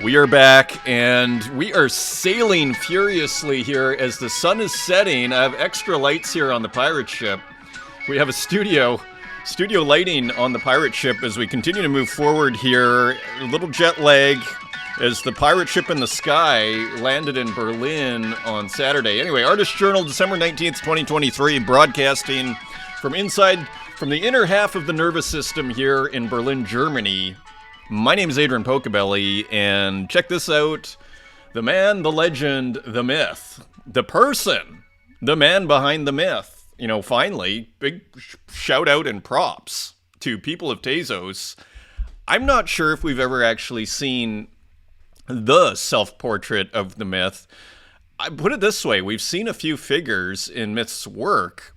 We are back, and we are sailing furiously here as the sun is setting. I have extra lights here on the pirate ship. We have a studio lighting on the pirate ship as we continue to move forward here. A little jet lag as the pirate ship in the sky landed in Berlin on Saturday. Anyway, Artist Journal, December 19th, 2023, broadcasting from the inner half of the nervous system here in Berlin, Germany. My name is Adrian Pocobelli, and check this out. The man, the legend, the myth, the person, the man behind the myth. You know, finally, big shout out and props to people of Tezos. I'm not sure if we've ever actually seen the self-portrait of the myth. I put it this way, we've seen a few figures in Myth's work,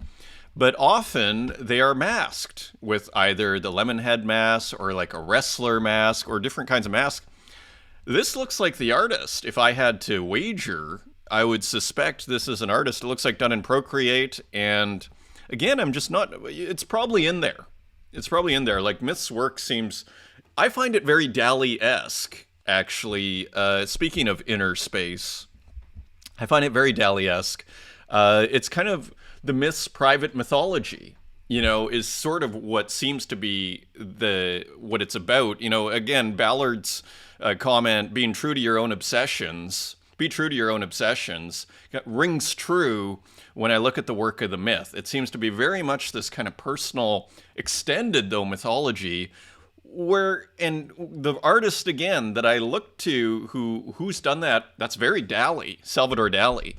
but often they are masked with either the Lemonhead mask or like a wrestler mask or different kinds of masks. This looks like the artist. If I had to wager, I would suspect this is an artist. It looks like done in Procreate. And again, it's probably in there. It's probably in there. Like Myth's work seems, I find it very Dali-esque, actually. Speaking of inner space, I find it very Dali-esque. It's kind of the Myth's private mythology, you know, is sort of what seems to be what it's about. You know, again, Ballard's comment, being true to your own obsessions, be true to your own obsessions, rings true when I look at the work of the myth. It seems to be very much this kind of personal, extended, though, mythology, and the artist, again, that I look to who's done that's very Dali, Salvador Dali.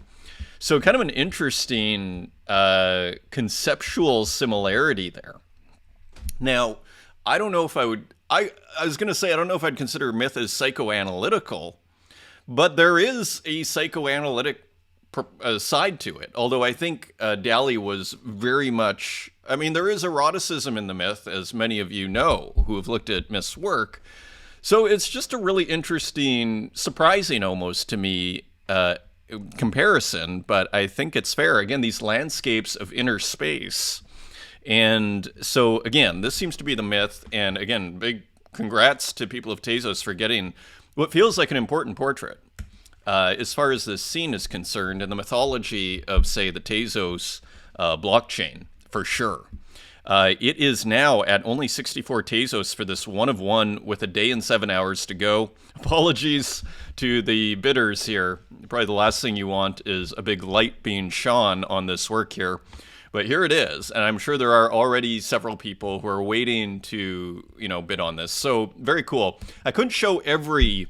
So kind of an interesting conceptual similarity there. Now, I don't know if I was going to say, I don't know if I'd consider Myth as psychoanalytical, but there is a psychoanalytic side to it. Although I think Dali was very much, I mean, there is eroticism in the Myth, as many of you know who have looked at Myth's work. So it's just a really interesting, surprising almost to me, comparison, but I think it's fair. Again, these landscapes of inner space. And so, again, this seems to be the myth. And again, big congrats to people of Tezos for getting what feels like an important portrait as far as this scene is concerned and the mythology of, say, the Tezos blockchain, for sure. It is now at only 64 Tezos for this one of one with a day and 7 hours to go. Apologies to the bidders here. Probably the last thing you want is a big light being shone on this work here. But here it is, and I'm sure there are already several people who are waiting to, bid on this. So very cool. I couldn't show every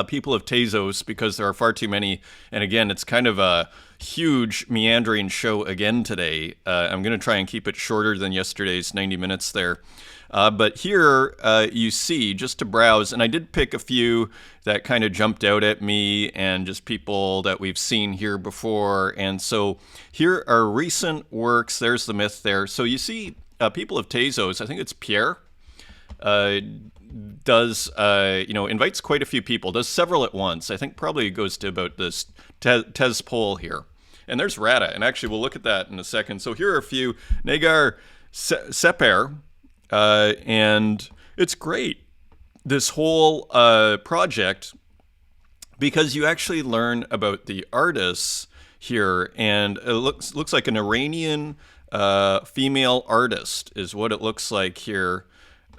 people of Tezos because there are far too many. And again, it's kind of a huge meandering show again today. I'm going to try and keep it shorter than yesterday's 90 minutes there. But here you see, just to browse, and I did pick a few that kind of jumped out at me and just people that we've seen here before. And so here are recent works. There's the myth there. So you see people of Tezos, I think it's Pierre, does, invites quite a few people, does several at once. I think probably goes to about this Tez poll here. And there's Rata, and actually we'll look at that in a second. So here are a few. Negar Seper, and it's great, this whole project, because you actually learn about the artists here, and it looks like an Iranian female artist is what it looks like here.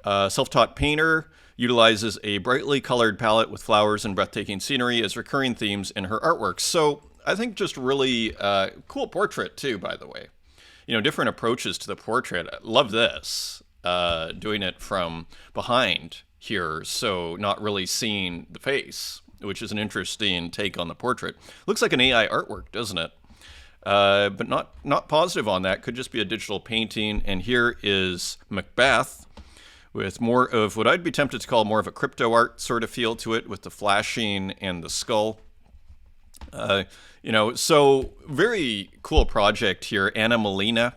Self-taught painter, utilizes a brightly colored palette with flowers and breathtaking scenery as recurring themes in her artwork. So I think just really cool portrait too, by the way. Different approaches to the portrait. I love this, doing it from behind here, so not really seeing the face, which is an interesting take on the portrait. Looks like an AI artwork, doesn't it? But not positive on that. Could just be a digital painting. And here is Macbeth, with more of what I'd be tempted to call more of a crypto art sort of feel to it, with the flashing and the skull. So very cool project here. Anna Molina,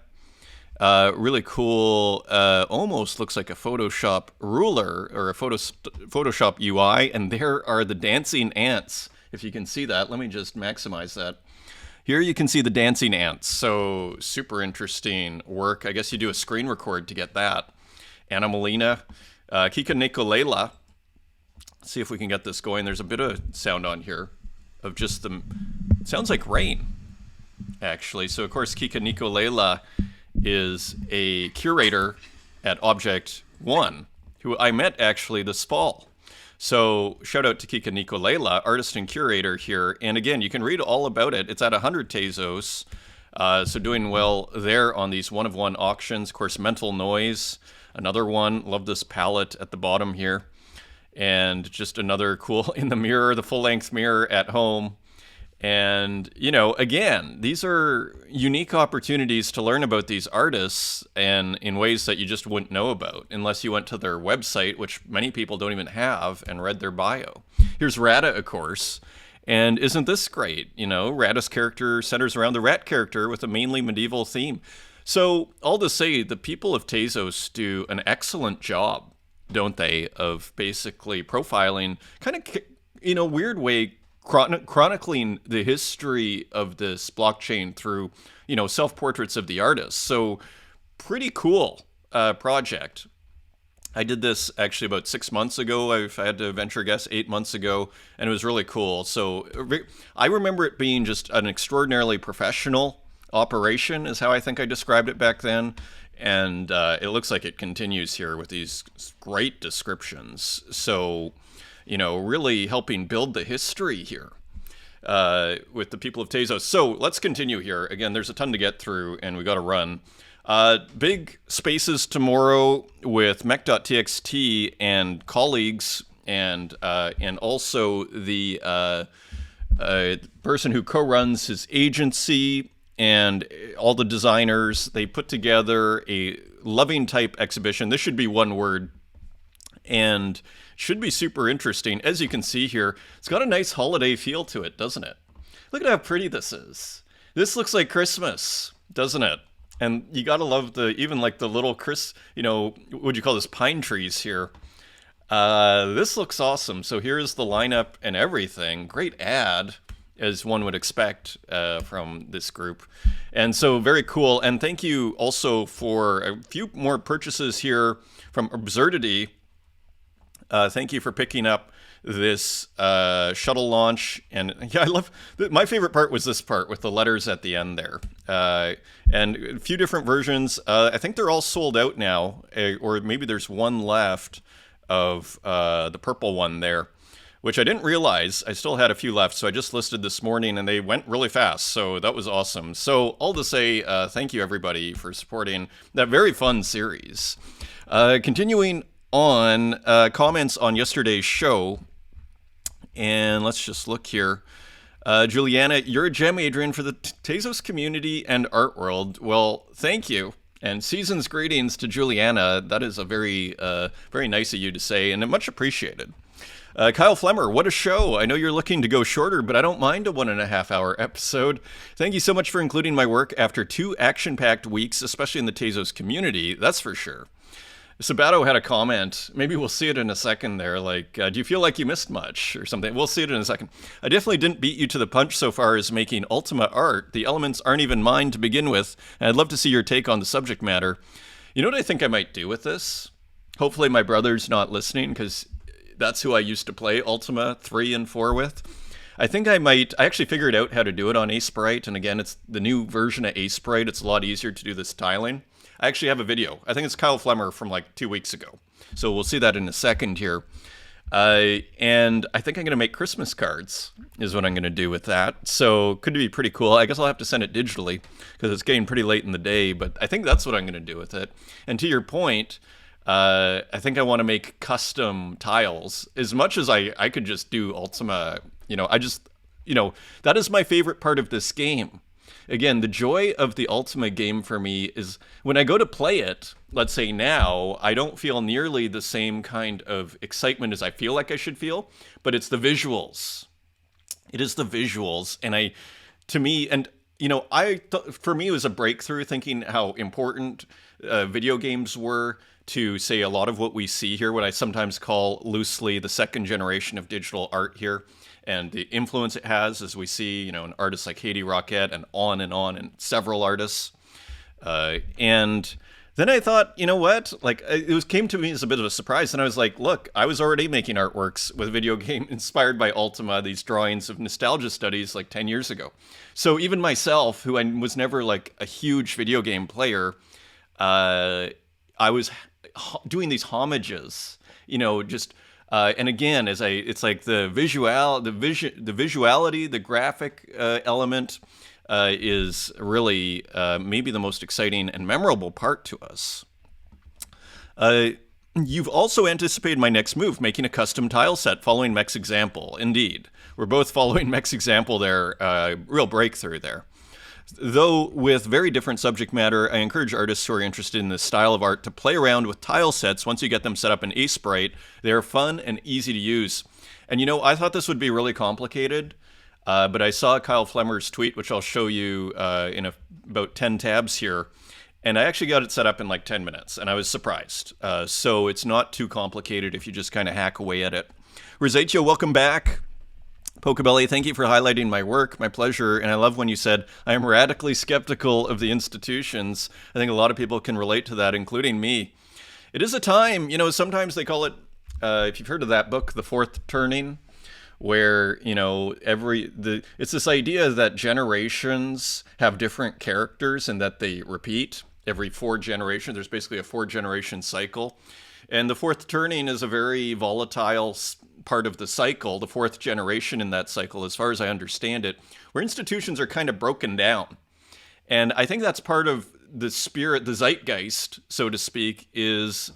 really cool, almost looks like a Photoshop ruler or a Photoshop UI. And there are the dancing ants. If you can see that, let me just maximize that. Here you can see the dancing ants. So super interesting work. I guess you do a screen record to get that. Anna Molina, Kika Nikolela, see if we can get this going. There's a bit of sound on here of just the, sounds like rain, actually. So, of course, Kika Nikolela is a curator at Object One, who I met actually this fall. So shout out to Kika Nikolela, artist and curator here. And again, you can read all about it. It's at 100 Tezos. So doing well there on these one-of-one auctions. Of course, Mental Noise, another one. Love this palette at the bottom here. And just another cool in the mirror, the full-length mirror at home. And, you know, again, these are unique opportunities to learn about these artists and in ways that you just wouldn't know about unless you went to their website, which many people don't even have, and read their bio. Here's Rata, of course. And isn't this great? You know, Rata's character centers around the rat character with a mainly medieval theme. So, all to say, the people of Tezos do an excellent job, don't they, of basically profiling, kind of, in a weird way, chronicling the history of this blockchain through, you know, self-portraits of the artists. So pretty cool project. I did this actually about 6 months ago. I had to venture guess 8 months ago, and it was really cool. So I remember it being just an extraordinarily professional operation is how I think I described it back then. And it looks like it continues here with these great descriptions. So, you know, really helping build the history here with the people of Tezos. So let's continue here. Again, there's a ton to get through, and we got to run. Big spaces tomorrow with mech.txt and colleagues, and also the person who co-runs his agency and all the designers. They put together a loving type exhibition. This should be one word. And should be super interesting. As you can see here, it's got a nice holiday feel to it, doesn't it? Look at how pretty this is. This looks like Christmas, doesn't it? And you gotta love the, even like the little you know, what do you call this, pine trees here. This looks awesome. So here's the lineup and everything. Great ad, as one would expect from this group. And so very cool. And thank you also for a few more purchases here from Absurdity. Thank you for picking up this shuttle launch. And yeah, I love, my favorite part was this part with the letters at the end there. And a few different versions. I think they're all sold out now, or maybe there's one left of the purple one there, which I didn't realize. I still had a few left, so I just listed this morning, and they went really fast, so that was awesome. So all to say, thank you everybody for supporting that very fun series. Continuing on comments on yesterday's show, and let's just look here. Juliana, you're a gem, Adrian, for the Tezos community and art world. Well, thank you, and season's greetings to Juliana. That is a very nice of you to say, and much appreciated. Kyle Flemmer, what a show. I know you're looking to go shorter, but I don't mind a 1.5 hour episode. Thank you so much for including my work after 2 action-packed weeks, especially in the Tezos community, that's for sure. Sabato had a comment. Maybe we'll see it in a second there. Like, do you feel like you missed much or something? We'll see it in a second. I definitely didn't beat you to the punch so far as making Ultima art. The elements aren't even mine to begin with. And I'd love to see your take on the subject matter. You know what I think I might do with this? Hopefully my brother's not listening, because that's who I used to play Ultima 3 and 4 with. I think I actually figured out how to do it on Sprite. And again, it's the new version of Sprite. It's a lot easier to do this tiling. I actually have a video. I think it's Kyle Flemmer from like 2 weeks ago. So we'll see that in a second here. And I think I'm going to make Christmas cards is what I'm going to do with that. So could be pretty cool. I guess I'll have to send it digitally because it's getting pretty late in the day. But I think that's what I'm going to do with it. And to your point, I think I want to make custom tiles. As much as I could just do Ultima, that is my favorite part of this game. Again, the joy of the Ultima game for me is when I go to play it, let's say now, I don't feel nearly the same kind of excitement as I feel like I should feel, but it's the visuals. It is the visuals. And for me, it was a breakthrough thinking how important video games were to, say, a lot of what we see here, what I sometimes call loosely the second generation of digital art here. And the influence it has, as we see, an artist like Haiti Rocket and on, and several artists. And Then I thought, you know what? Like, came to me as a bit of a surprise, and I was like, look, I was already making artworks with video game inspired by Ultima, these drawings of nostalgia studies like 10 years ago. So even myself, who I was never like a huge video game player, I was doing these homages, just and again, it's like the visuality, the graphic element is really maybe the most exciting and memorable part to us. You've also anticipated my next move, making a custom tile set following Mech's example. Indeed. We're both following Mech's example there. Real breakthrough there. Though with very different subject matter, I encourage artists who are interested in this style of art to play around with tile sets once you get them set up in Sprite. They're fun and easy to use. And I thought this would be really complicated. But I saw Kyle Flemmer's tweet, which I'll show you in about 10 tabs here. And I actually got it set up in like 10 minutes, and I was surprised. So it's not too complicated if you just kind of hack away at it. Rosacio, welcome back. Pocobelli, thank you for highlighting my work. My pleasure. And I love when you said, I am radically skeptical of the institutions. I think a lot of people can relate to that, including me. It is a time, sometimes they call it, if you've heard of that book, The Fourth Turning, where it's this idea that generations have different characters and that they repeat every 4 generations. There's basically a 4-generation cycle, and the fourth turning is a very volatile part of the cycle, the 4th generation in that cycle, as far as I understand it, where institutions are kind of broken down. And I think that's part of the spirit, the zeitgeist, so to speak, is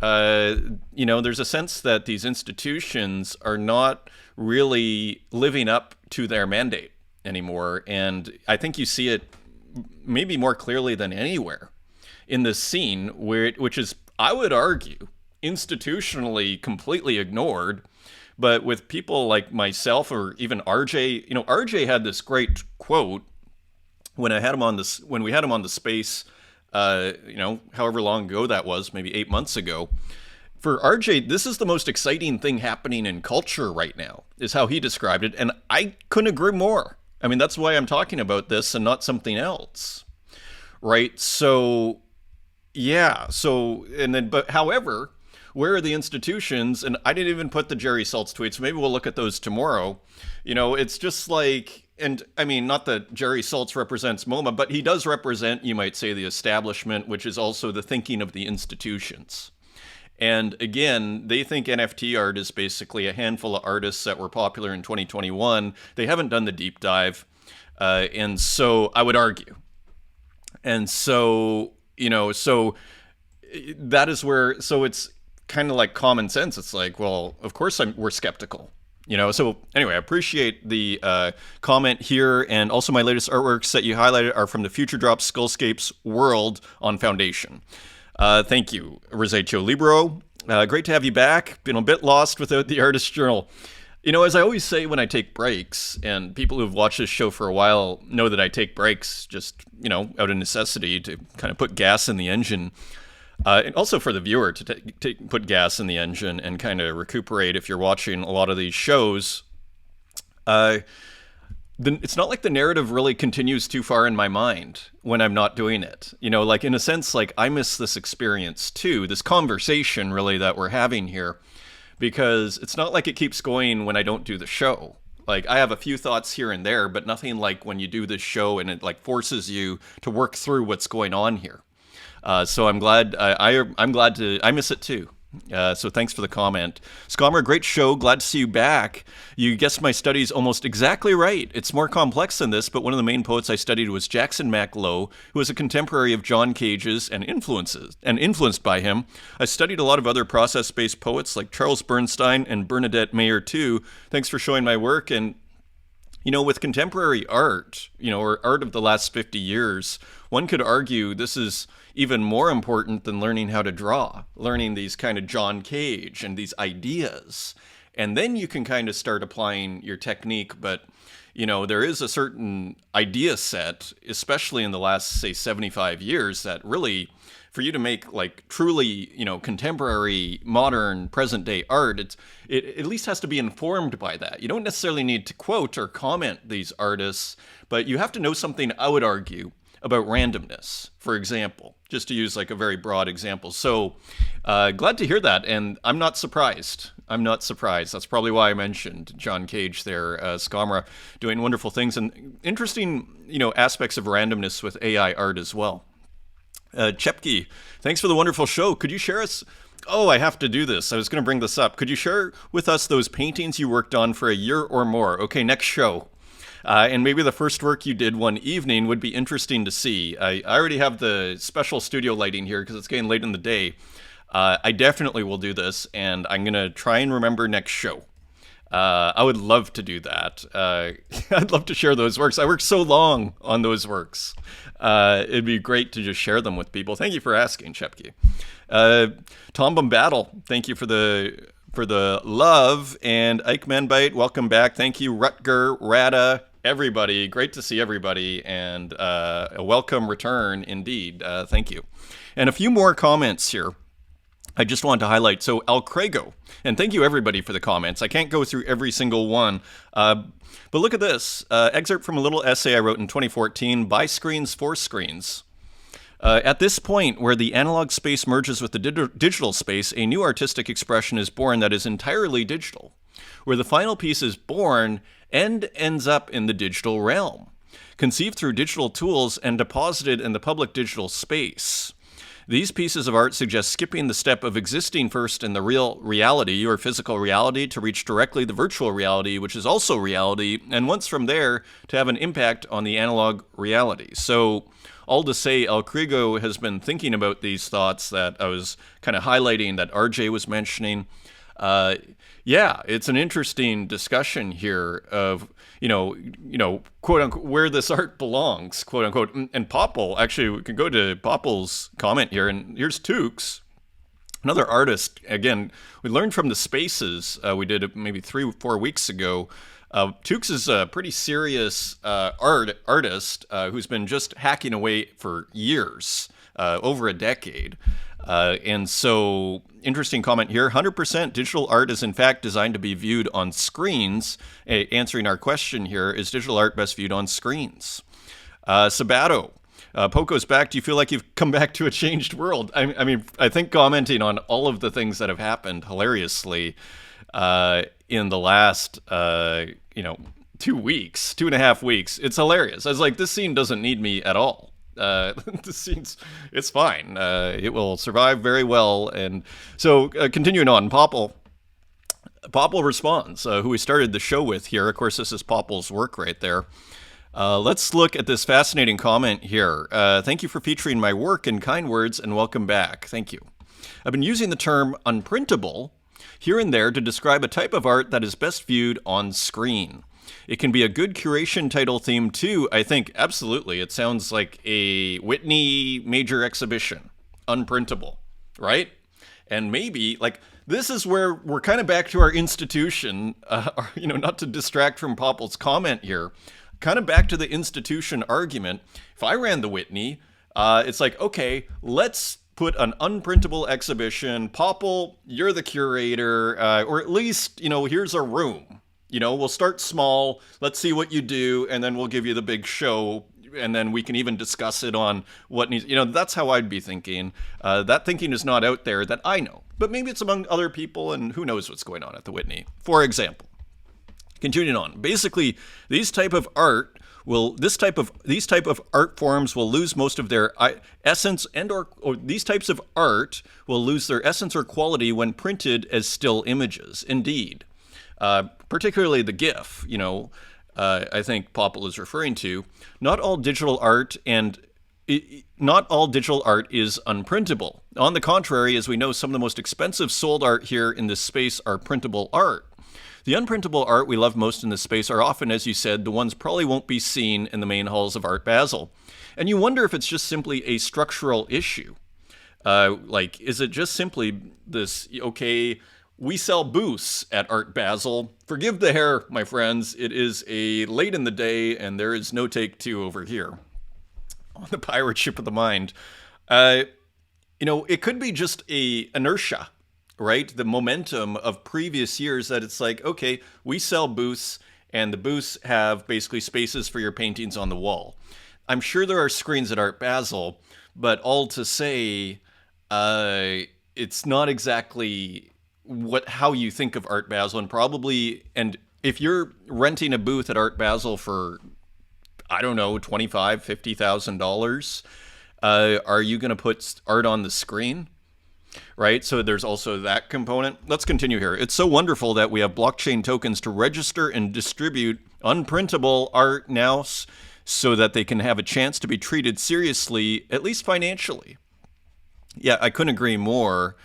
there's a sense that these institutions are not really living up to their mandate anymore. And I think you see it maybe more clearly than anywhere in this scene, which is, I would argue, institutionally completely ignored. But with people like myself or even RJ, RJ had this great quote when we had him on the space, however long ago that was, maybe 8 months ago. For RJ, this is the most exciting thing happening in culture right now, is how he described it. And I couldn't agree more. I mean, that's why I'm talking about this and not something else. Right? So, yeah. But however, where are the institutions? And I didn't even put the Jerry Saltz tweets. Maybe we'll look at those tomorrow. It's just like, and I mean, not that Jerry Saltz represents MoMA, but he does represent, you might say, the establishment, which is also the thinking of the institutions. And again, they think NFT art is basically a handful of artists that were popular in 2021. They haven't done the deep dive. And so I would argue. And so, that is where, so it's kind of like common sense. It's like, well, of course we're skeptical. So anyway, I appreciate the comment here. And also my latest artworks that you highlighted are from the Future Drop Skullscapes World on Foundation. Thank you, Rosacio Libro. Great to have you back. Been a bit lost without the Artist Journal. As I always say when I take breaks, and people who've watched this show for a while know that I take breaks just, out of necessity to kind of put gas in the engine. And also for the viewer to put gas in the engine and kind of recuperate if you're watching a lot of these shows. It's not like the narrative really continues too far in my mind when I'm not doing it. Like in a sense, like I miss this experience too, this conversation really that we're having here, because it's not like it keeps going when I don't do the show. Like I have a few thoughts here and there, but nothing like when you do this show and it like forces you to work through what's going on here. So I'm glad, I miss it too. So thanks for the comment. Scommer, great show. Glad to see you back. You guessed my studies almost exactly right. It's more complex than this, but one of the main poets I studied was Jackson Mac Low, who was a contemporary of John Cage's and influenced by him. I studied a lot of other process-based poets like Charles Bernstein and Bernadette Mayer too. Thanks for showing my work. And with contemporary art, or art of the last 50 years, one could argue this is even more important than learning how to draw, learning these kind of John Cage and these ideas. And then you can kind of start applying your technique. But, there is a certain idea set, especially in the last, say, 75 years, that really, for you to make like truly, contemporary, modern, present day art, it at least has to be informed by that. You don't necessarily need to quote or comment these artists, but you have to know something, I would argue, about randomness, for example, just to use like a very broad example. So glad to hear that. And I'm not surprised. That's probably why I mentioned John Cage there, Scamra, doing wonderful things and interesting, aspects of randomness with AI art as well. Chepke, thanks for the wonderful show. Could you share us? Oh, I have to do this. I was going to bring this up. Could you share with us those paintings you worked on for a year or more? Okay, next show. And maybe the first work you did one evening would be interesting to see. I already have the special studio lighting here because it's getting late in the day. I definitely will do this, and I'm going to try and remember next show. I would love to do that. I'd love to share those works. I worked so long on those works. It'd be great to just share them with people. Thank you for asking, Chepke. Tom Bombattle, thank you for the love. And Ike Manbite, welcome back. Thank you, Rutger, Rada, everybody. Great to see everybody, and a welcome return indeed. Thank you. And a few more comments here I just wanted to highlight. So Alcrego, and thank you everybody for the comments. I can't go through every single one, but look at this. Excerpt from a little essay I wrote in 2014, By Screens for Screens. At this point, where the analog space merges with the digital space, a new artistic expression is born that is entirely digital, where the final piece is born and ends up in the digital realm, conceived through digital tools and deposited in the public digital space. These pieces of art suggest skipping the step of existing first in the real reality or physical reality to reach directly the virtual reality, which is also reality, and once from there to have an impact on the analog reality. So all to say, Alcrego has been thinking about these thoughts that I was kind of highlighting, that RJ was mentioning. Yeah, it's an interesting discussion here of, quote unquote, where this art belongs, quote unquote. And Popple, actually, we can go to Popple's comment here, and here's Tukes, another artist. Again, we learned from the spaces we did maybe 3 or 4 weeks ago. Tukes is a pretty serious artist who's been just hacking away for years, over a decade. And so, interesting comment here. 100% digital art is in fact designed to be viewed on screens. Answering our question here, is digital art best viewed on screens? Sabato, Poco's back. Do you feel like you've come back to a changed world? I mean, I think commenting on all of the things that have happened hilariously in the last, 2 weeks, 2.5 weeks. It's hilarious. I was like, this scene doesn't need me at all. This scene's, it's fine. It will survive very well. And so, continuing on, Popple responds, who we started the show with here. Of course, this is Popple's work right there. Let's look at this fascinating comment here. Thank you for featuring my work in kind words, and welcome back. Thank you. I've been using the term unprintable here and there to describe a type of art that is best viewed on screen. It can be a good curation title theme too, I think. Absolutely. It sounds like a Whitney major exhibition. Unprintable, right? And maybe, like, this is where we're kind of back to our institution, not to distract from Popple's comment here, kind of back to the institution argument. If I ran the Whitney, it's like, okay, let's put an unprintable exhibition. Popple, you're the curator, or at least, here's a room. We'll start small, let's see what you do, and then we'll give you the big show, and then we can even discuss it on what needs, that's how I'd be thinking. That thinking is not out there that I know, but maybe it's among other people, and who knows what's going on at the Whitney, for example. Continuing on, basically, these type of art forms will lose most of their essence or these types of art will lose their essence or quality when printed as still images. Indeed. Particularly the GIF, I think Popple is referring to. Not all digital art is unprintable. On the contrary, as we know, some of the most expensive sold art here in this space are printable art. The unprintable art we love most in this space are often, as you said, the ones probably won't be seen in the main halls of Art Basel. And you wonder if it's just simply a structural issue. Is it just simply this, okay, we sell booths at Art Basel. Forgive the hair, my friends. It is a late in the day, and there is no take two over here on the pirate ship of the mind. It could be just a inertia, right? The momentum of previous years that it's like, okay, we sell booths, and the booths have basically spaces for your paintings on the wall. I'm sure there are screens at Art Basel, but all to say, it's not exactly how you think of Art Basel, and probably, and if you're renting a booth at Art Basel for, I don't know, $25,000, $50,000, are you going to put art on the screen? Right? So there's also that component. Let's continue here. It's so wonderful that we have blockchain tokens to register and distribute unprintable art now so that they can have a chance to be treated seriously, at least financially. Yeah, I couldn't agree more.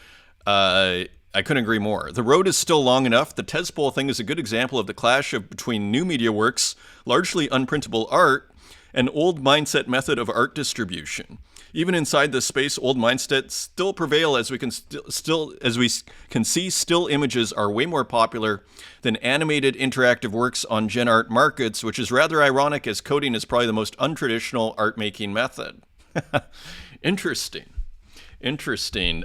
I couldn't agree more. The road is still long enough. The Tezos thing is a good example of the clash between new media works, largely unprintable art, and old mindset method of art distribution. Even inside this space, old mindsets still prevail, as we can see. Still images are way more popular than animated interactive works on Gen Art markets, which is rather ironic, as coding is probably the most untraditional art making method. Interesting.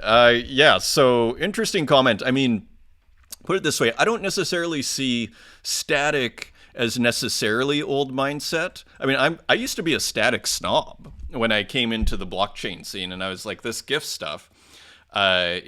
Yeah, so interesting comment. I mean, put it this way, I don't necessarily see static as necessarily old mindset. I mean, I used to be a static snob when I came into the blockchain scene, and I was like, this GIF stuff, I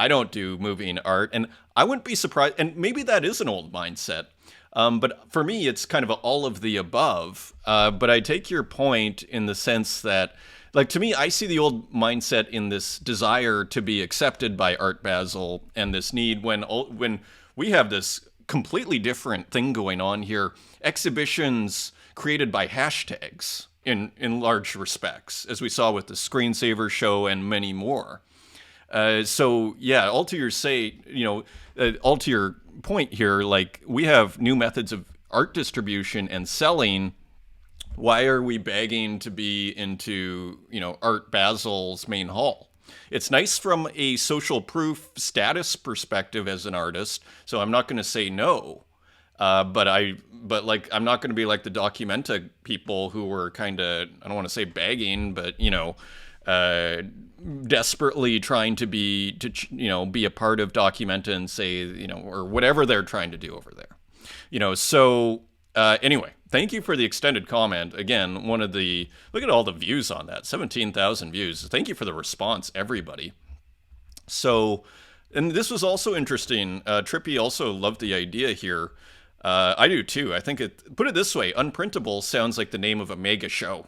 don't do moving art, and I wouldn't be surprised, and maybe that is an old mindset, but for me, it's kind of all of the above, but I take your point in the sense that, like, to me, I see the old mindset in this desire to be accepted by Art Basel, and this need when we have this completely different thing going on here. Exhibitions created by hashtags in large respects, as we saw with the Screensaver show and many more. So yeah, all to your point here, like, we have new methods of art distribution and selling. Why are we begging to be into, Art Basel's main hall? It's nice from a social proof status perspective as an artist, so I'm not going to say no. But I'm not going to be like the Documenta people who were kind of, I don't want to say begging, but, desperately trying to be a part of Documenta and say, or whatever they're trying to do over there. Anyway, thank you for the extended comment. Again, look at all the views on that, 17,000 views. Thank you for the response, everybody. So, and this was also interesting. Trippy also loved the idea here. I do too. I think put it this way, Unprintable sounds like the name of a mega show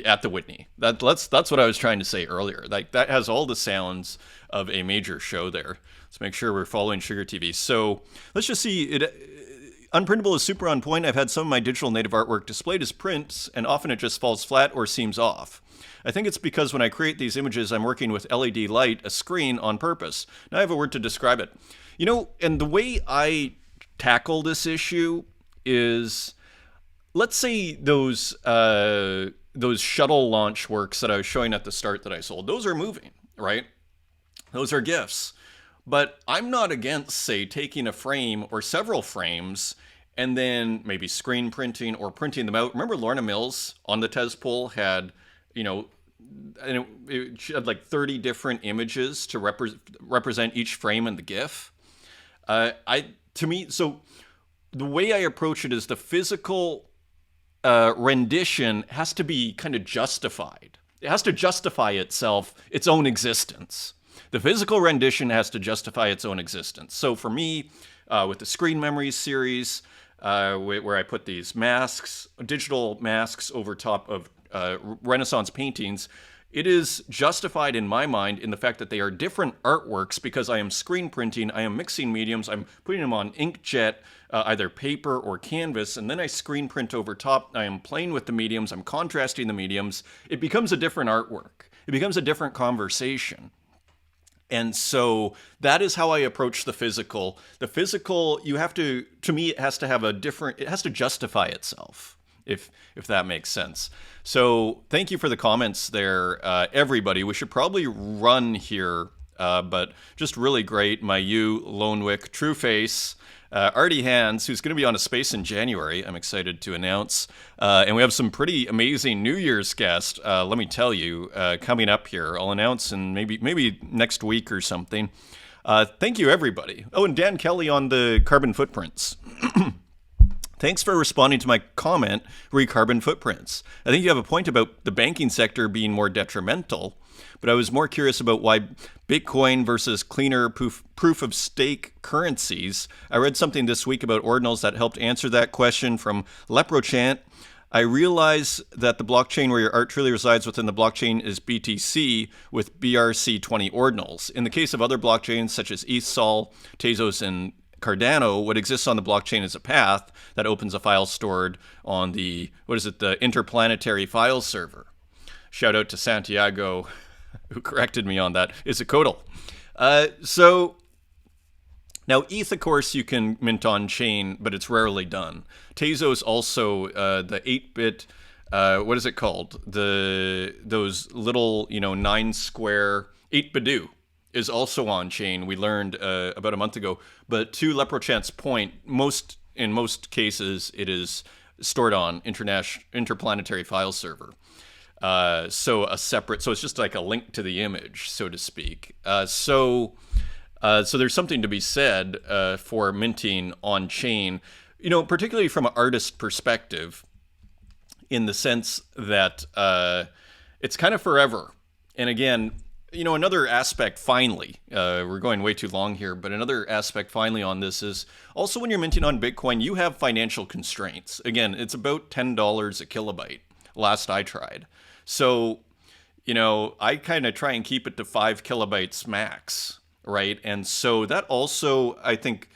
at the Whitney. That's what I was trying to say earlier. Like, that has all the sounds of a major show there. Let's make sure we're following Sugar TV. So let's just see it. Unprintable is super on point. I've had some of my digital native artwork displayed as prints, and often it just falls flat or seems off. I think it's because when I create these images, I'm working with LED light, a screen, on purpose. Now I have a word to describe it. And the way I tackle this issue is, let's say those shuttle launch works that I was showing at the start that I sold, those are moving, right? Those are GIFs. But I'm not against, say, taking a frame or several frames and then maybe screen printing or printing them out. Remember Lorna Mills on the Tezos had, and she had like 30 different images to represent each frame in the GIF. So the way I approach it is the physical rendition has to be kind of justified. It has to justify itself, its own existence. The physical rendition has to justify its own existence. So for me, with the Screen Memories series, where I put these masks, digital masks over top of Renaissance paintings, it is justified in my mind in the fact that they are different artworks because I am screen printing, I am mixing mediums, I'm putting them on inkjet, either paper or canvas, and then I screen print over top. I am playing with the mediums, I'm contrasting the mediums. It becomes a different artwork. It becomes a different conversation. And so that is how I approach the physical. The physical, to me, it has to justify itself, if that makes sense. So thank you for the comments there, everybody. We should probably run here, but just really great. Mayu, Lonewick, Trueface, Artie Hands, who's going to be on a space in January, I'm excited to announce. And we have some pretty amazing New Year's guests, let me tell you, coming up here. I'll announce in maybe next week or something. Thank you, everybody. Oh, and Dan Kelly on the carbon footprints. Thanks for responding to my comment re carbon footprints. I think you have a point about the banking sector being more detrimental, but I was more curious about why Bitcoin versus cleaner proof of stake currencies. I read something this week about ordinals that helped answer that question from Leprochant. I realize that the blockchain where your art truly resides within the blockchain is BTC with BRC20 ordinals. In the case of other blockchains such as ETH, Sol, Tezos, and Cardano, what exists on the blockchain is a path that opens a file stored on the interplanetary file server. Shout out to Santiago, who corrected me on that. It's a codal. So now ETH, of course, you can mint on chain, but it's rarely done. Tezos also, the 8-bit, what is it called? Those little, 9 square, 8-bidoo is also on chain. We learned about a month ago. But to Leprochant's point, in most cases, it is stored on interplanetary file server. So it's just like a link to the image, so to speak. So there's something to be said for minting on chain, particularly from an artist perspective, in the sense that it's kind of forever. And again, another aspect finally, we're going way too long here, but another aspect finally on this is also when you're minting on Bitcoin, you have financial constraints. Again, it's about $10 a kilobyte, last I tried. So, I kind of try and keep it to 5 kilobytes max, right? And so that also, I think,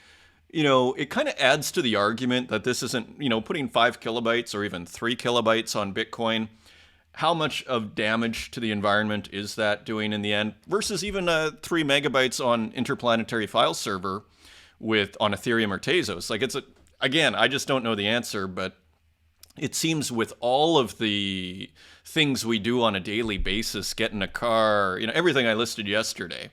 it kind of adds to the argument that this isn't, putting 5 kilobytes or even 3 kilobytes on Bitcoin. How much of damage to the environment is that doing in the end versus even 3 megabytes on interplanetary file server on Ethereum or Tezos? Again, I just don't know the answer, but it seems with all of the things we do on a daily basis, get in a car, everything I listed yesterday,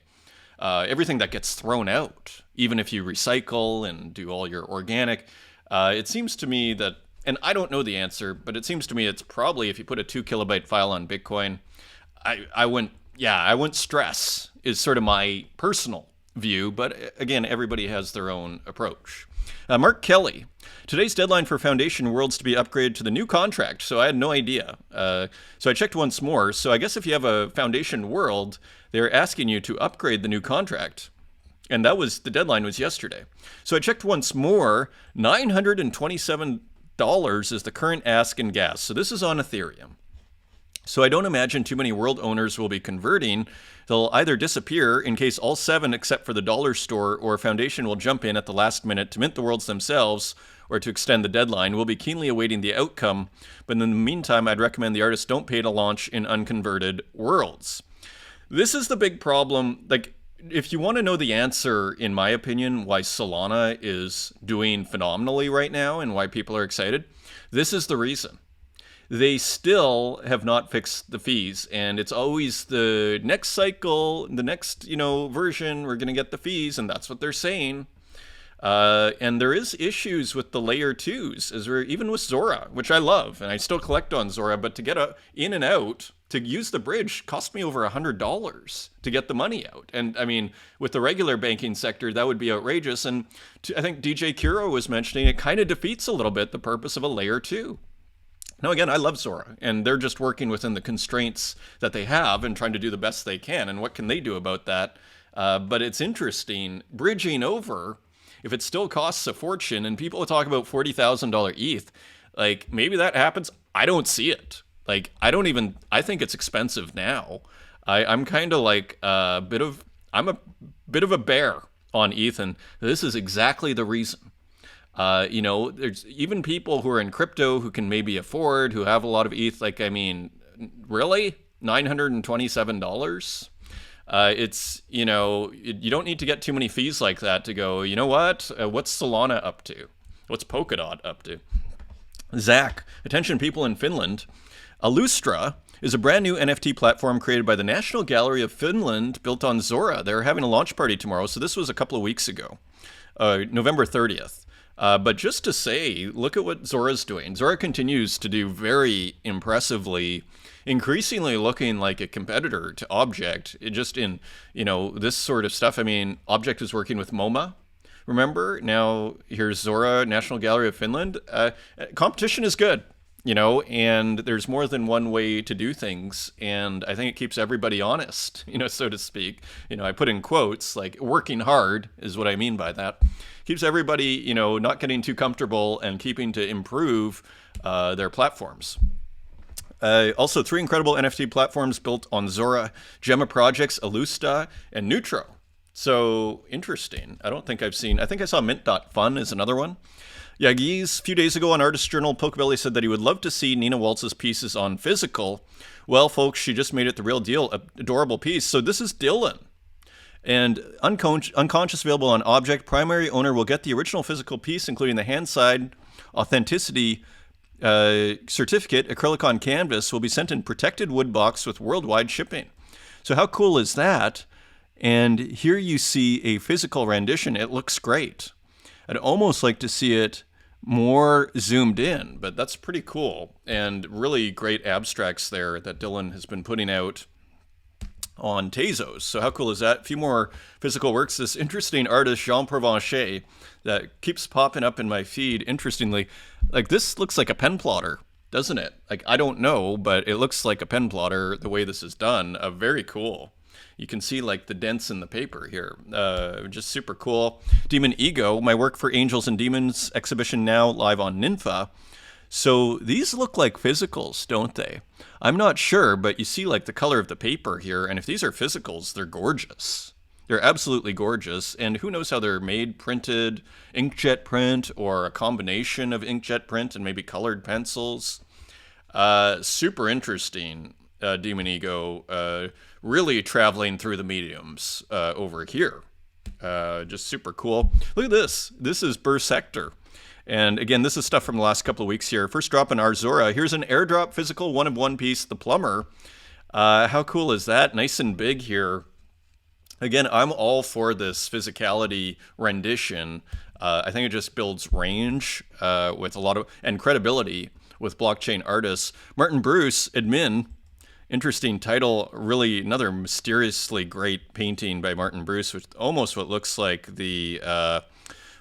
everything that gets thrown out, even if you recycle and do all your organic, it seems to me that, and I don't know the answer, but it seems to me it's probably if you put a 2 kilobyte file on Bitcoin, I wouldn't stress is sort of my personal view, but again, everybody has their own approach. Mark Kelly, today's deadline for Foundation Worlds to be upgraded to the new contract, so I had no idea. So I checked once more, so I guess if you have a Foundation World, they're asking you to upgrade the new contract. And the deadline was yesterday. So I checked once more, $927 is the current ask in gas. So this is on Ethereum. So I don't imagine too many world owners will be converting. They'll either disappear in case all 7 except for the dollar store or Foundation will jump in at the last minute to mint the worlds themselves or to extend the deadline. We'll be keenly awaiting the outcome. But in the meantime, I'd recommend the artists don't pay to launch in unconverted worlds. This is the big problem. If you want to know the answer, in my opinion, why Solana is doing phenomenally right now and why people are excited, this is the reason. They still have not fixed the fees, and it's always the next cycle, the next, version, we're going to get the fees, and that's what they're saying. And there is issues with the layer 2s, even with Zora, which I love, and I still collect on Zora, but to get in and out, to use the bridge cost me over $100 to get the money out. And I mean, with the regular banking sector, that would be outrageous. And I think DJ Kuro was mentioning it kind of defeats a little bit the purpose of a layer 2. Now, again, I love Zora, and they're just working within the constraints that they have and trying to do the best they can. And what can they do about that? But it's interesting, bridging over, if it still costs a fortune, and people talk about $40,000 ETH, maybe that happens. I don't see it. I think it's expensive now. I'm kind of I'm a bit of a bear on ETH, and this is exactly the reason. There's even people who are in crypto who can maybe afford, who have a lot of ETH. Really? $927? You don't need to get too many fees like that to go, you know what? What's Solana up to? What's Polkadot up to? Zach, attention people in Finland. Illustra is a brand new NFT platform created by the National Gallery of Finland built on Zora. They're having a launch party tomorrow, so this was a couple of weeks ago, November 30th. But just to say, look at what Zora's doing. Zora continues to do very impressively, increasingly looking like a competitor to Object. Just in, this sort of stuff. I mean, Object is working with MoMA, remember? Now here's Zora, National Gallery of Finland. Competition is good, you know, and there's more than one way to do things, and I think it keeps everybody honest, you know, so to speak. You know, I put in quotes, like working hard is what I mean by that. Keeps everybody, you know, not getting too comfortable and keeping to improve their platforms. Also, 3 incredible NFT platforms built on Zora, Gemma Projects, Illusta, and Neutro. So interesting. I think I saw Mint.fun is another one. Yagiz, a few days ago on Artist Journal, Pocobelli said that he would love to see Nina Waltz's pieces on physical. Well, folks, she just made it the real deal. Adorable piece. So this is Dylan. And unconscious available on object. Primary owner will get the original physical piece, including the hand side authenticity certificate. Acrylic on canvas will be sent in protected wood box with worldwide shipping. So how cool is that? And here you see a physical rendition. It looks great. I'd almost like to see it more zoomed in, but that's pretty cool. And really great abstracts there that Dylan has been putting out on Tezos. So how cool is that? A few more physical works. This interesting artist, Jean Provencher, that keeps popping up in my feed. Interestingly, like this looks like a pen plotter, doesn't it? Like, I don't know, but it looks like a pen plotter the way this is done. Very cool. You can see like the dents in the paper here. Just super cool. Demon Ego, my work for Angels and Demons exhibition now live on Ninfa. So these look like physicals, don't they? I'm not sure, but you see like the color of the paper here. And if these are physicals, they're gorgeous. They're absolutely gorgeous. And who knows how they're made, printed, inkjet print, or a combination of inkjet print and maybe colored pencils. Super interesting, Demon Ego. Really traveling through the mediums over here. Just super cool. Look at this. This is Bursector. And again, this is stuff from the last couple of weeks here. First drop in our Zora. Here's an airdrop physical, one of one piece, The Plumber. How cool is that? Nice and big here. Again, I'm all for this physicality rendition. I think it just builds range with a lot of, and credibility with blockchain artists. Martin Bruce, admin. Interesting title, really another mysteriously great painting by Martin Bruce, which almost what looks like the,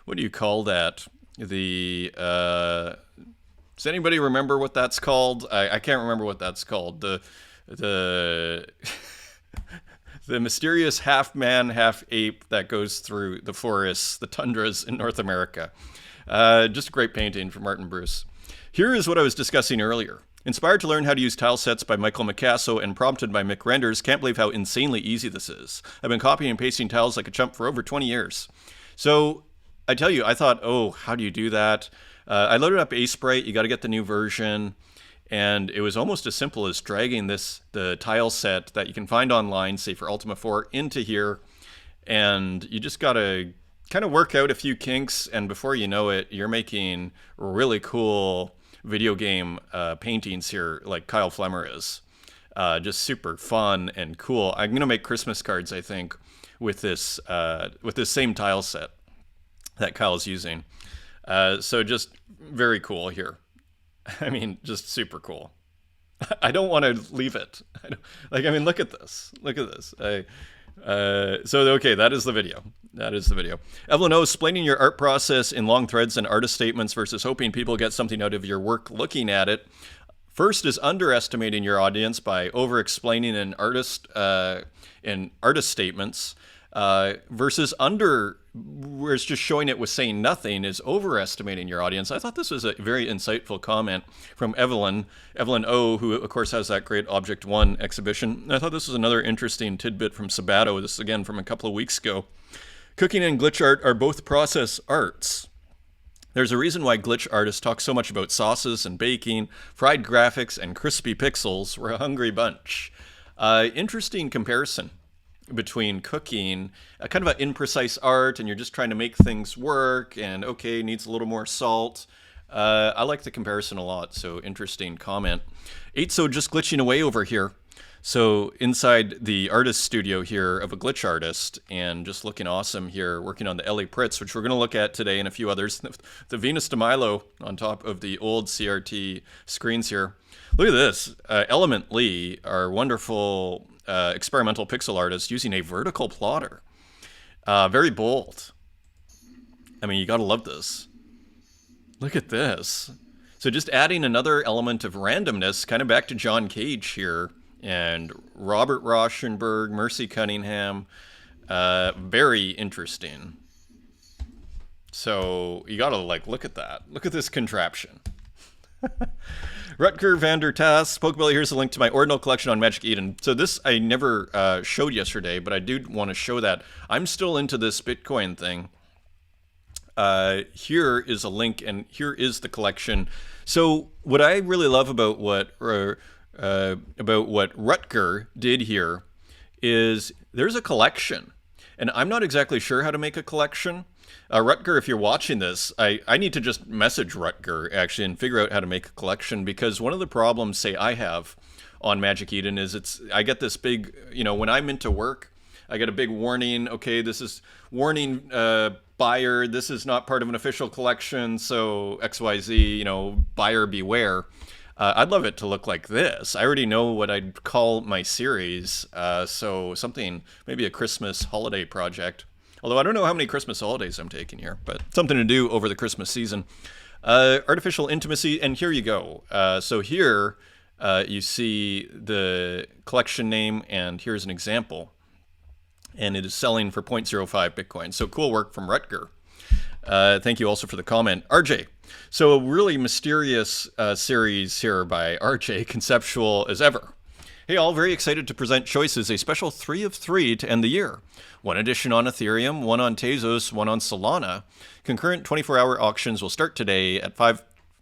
what do you call that? The, does anybody remember what that's called? I can't remember what that's called. The mysterious half man, half ape that goes through the forests, the tundras in North America. Just a great painting from Martin Bruce. Here is what I was discussing earlier. Inspired to learn how to use tile sets by Michael Micasso and prompted by Mick Renders, can't believe how insanely easy this is. I've been copying and pasting tiles like a chump for over 20 years. So I tell you, I thought, oh, how do you do that? I loaded up Sprite. You got to get the new version. And it was almost as simple as dragging the tile set that you can find online, say for Ultima 4, into here. And you just got to kind of work out a few kinks. And before you know it, you're making really cool video game paintings here like Kyle Flemmer is. Just super fun and cool. I'm going to make Christmas cards, I think, with this same tile set that Kyle's using. So just very cool here. I mean, just super cool. I don't want to leave it. Look at this. Look at this. Okay, that is the video. Evelyn O, explaining your art process in long threads and artist statements versus hoping people get something out of your work looking at it. First is underestimating your audience by over-explaining in artist statements versus where it's just showing it with saying nothing is overestimating your audience. I thought this was a very insightful comment from Evelyn O, who of course has that great Object One exhibition. I thought this was another interesting tidbit from Sabato. This again from a couple of weeks ago. Cooking and glitch art are both process arts. There's a reason why glitch artists talk so much about sauces and baking, fried graphics, and crispy pixels. We're a hungry bunch. Interesting comparison between cooking, kind of an imprecise art, and you're just trying to make things work, and okay, needs a little more salt. I like the comparison a lot, so interesting comment. 8so just glitching away over here. So inside the artist studio here of a glitch artist, and just looking awesome here, working on the Ellie Pritz, which we're going to look at today, and a few others. The Venus de Milo on top of the old CRT screens here. Look at this. Element Lee, our wonderful experimental pixel artist, using a vertical plotter. Very bold. I mean, you gotta love this. Look at this. So just adding another element of randomness, kind of back to John Cage here, and Robert Rauschenberg, Mercy Cunningham. Very interesting. So you gotta look at that. Look at this contraption. Rutger van der Tass, Pocobelli, here's a link to my ordinal collection on Magic Eden. So this I never showed yesterday, but I do want to show that. I'm still into this Bitcoin thing. Here is a link, and here is the collection. So what I really love about what Rutger did here is there's a collection, and I'm not exactly sure how to make a collection. Rutger, if you're watching this, I need to just message Rutger, actually, and figure out how to make a collection, because one of the problems, say, I have on Magic Eden is I get this big, when I'm into work, I get a big warning, okay, this is warning buyer, this is not part of an official collection, so XYZ, buyer beware. I'd love it to look like this. I already know what I'd call my series, so something, maybe a Christmas holiday project. Although I don't know how many Christmas holidays I'm taking here, but something to do over the Christmas season. Artificial intimacy, and here you go. So here you see the collection name, and here's an example. And it is selling for 0.05 Bitcoin. So cool work from Rutger. Thank you also for the comment. RJ. So a really mysterious series here by RJ, conceptual as ever. Hey all, very excited to present Choices, a special 3 of 3 to end the year. One edition on Ethereum, one on Tezos, one on Solana. Concurrent 24-hour auctions will start today at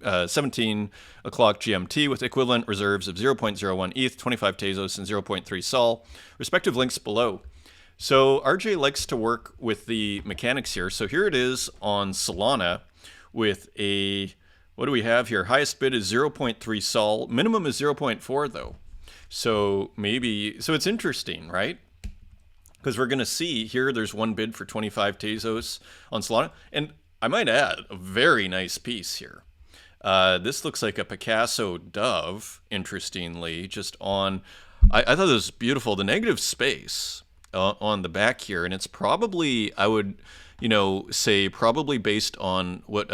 17 o'clock GMT with equivalent reserves of 0.01 ETH, 25 Tezos, and 0.3 Sol. Respective links below. So RJ likes to work with the mechanics here. So here it is on Solana with what do we have here? Highest bid is 0.3 Sol. Minimum is 0.4 though. So it's interesting, right? Because we're going to see here, there's one bid for 25 Tezos on Solana. And I might add, a very nice piece here. This looks like a Picasso dove, interestingly, just on, I thought it was beautiful, the negative space on the back here. And it's probably, I would, say probably based on what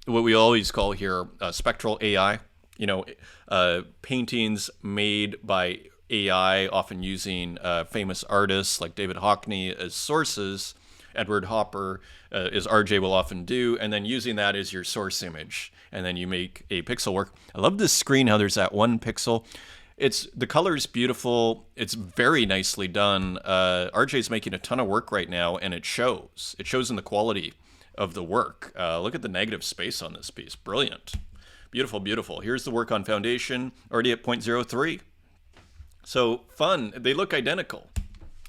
we always call here, spectral AI. Paintings made by AI, often using famous artists like David Hockney as sources, Edward Hopper as RJ will often do, and then using that as your source image, and then you make a pixel work. I love this screen, how there's that one pixel. The color's beautiful. It's very nicely done. RJ's making a ton of work right now, and it shows. It shows in the quality of the work. Look at the negative space on this piece. Brilliant. Beautiful, beautiful. Here's the work on Foundation, already at 0.03. So fun. They look identical,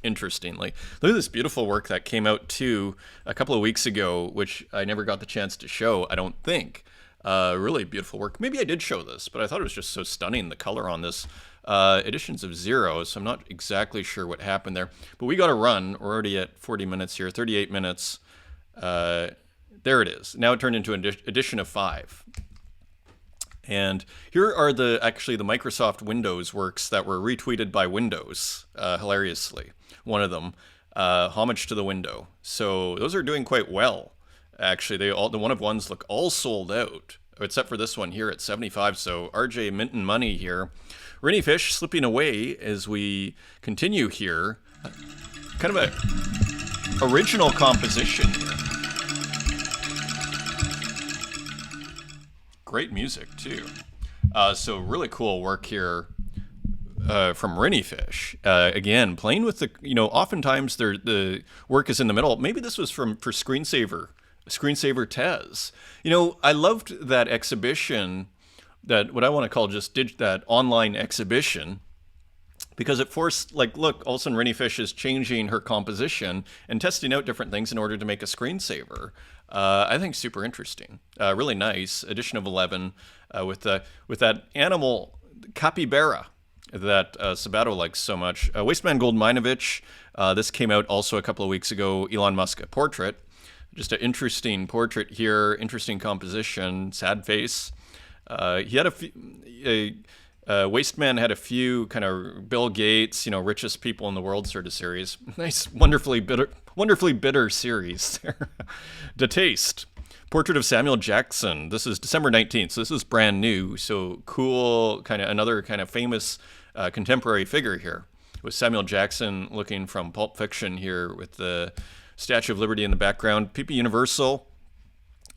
interestingly. Look at this beautiful work that came out too a couple of weeks ago, which I never got the chance to show, I don't think. Really beautiful work. Maybe I did show this, but I thought it was just so stunning, the color on this. Editions of 0, so I'm not exactly sure what happened there. But we got to run. We're already at 40 minutes here, 38 minutes. There it is. Now it turned into an edition of 5. And here are actually the Microsoft Windows works that were retweeted by Windows, hilariously. One of them, homage to the window. So those are doing quite well. Actually, the one of ones look all sold out, except for this one here at 75. So RJ minting money here. Rennie Fish slipping away as we continue here. Kind of a original composition here. Great music too. So really cool work here from Rennie Fish. Again, playing with oftentimes the work is in the middle. Maybe this was for Screensaver Tez. I loved that exhibition, that what I want to call just that online exhibition, because it forced, look, all of a sudden Rennie Fish is changing her composition and testing out different things in order to make a screensaver. I think super interesting. Really nice. Edition of 11 with that animal capybara that Sabato likes so much. Wasteman Goldminovich. This came out also a couple of weeks ago. Elon Musk, a portrait. Just an interesting portrait here. Interesting composition. Sad face. He had Wasteman had a few kind of Bill Gates, richest people in the world sort of series. Nice, wonderfully bitter series there. The Taste. Portrait of Samuel Jackson. This is December 19th, so this is brand new. So cool, kind of another kind of famous contemporary figure here, with Samuel Jackson looking from Pulp Fiction here with the Statue of Liberty in the background. PP Universal,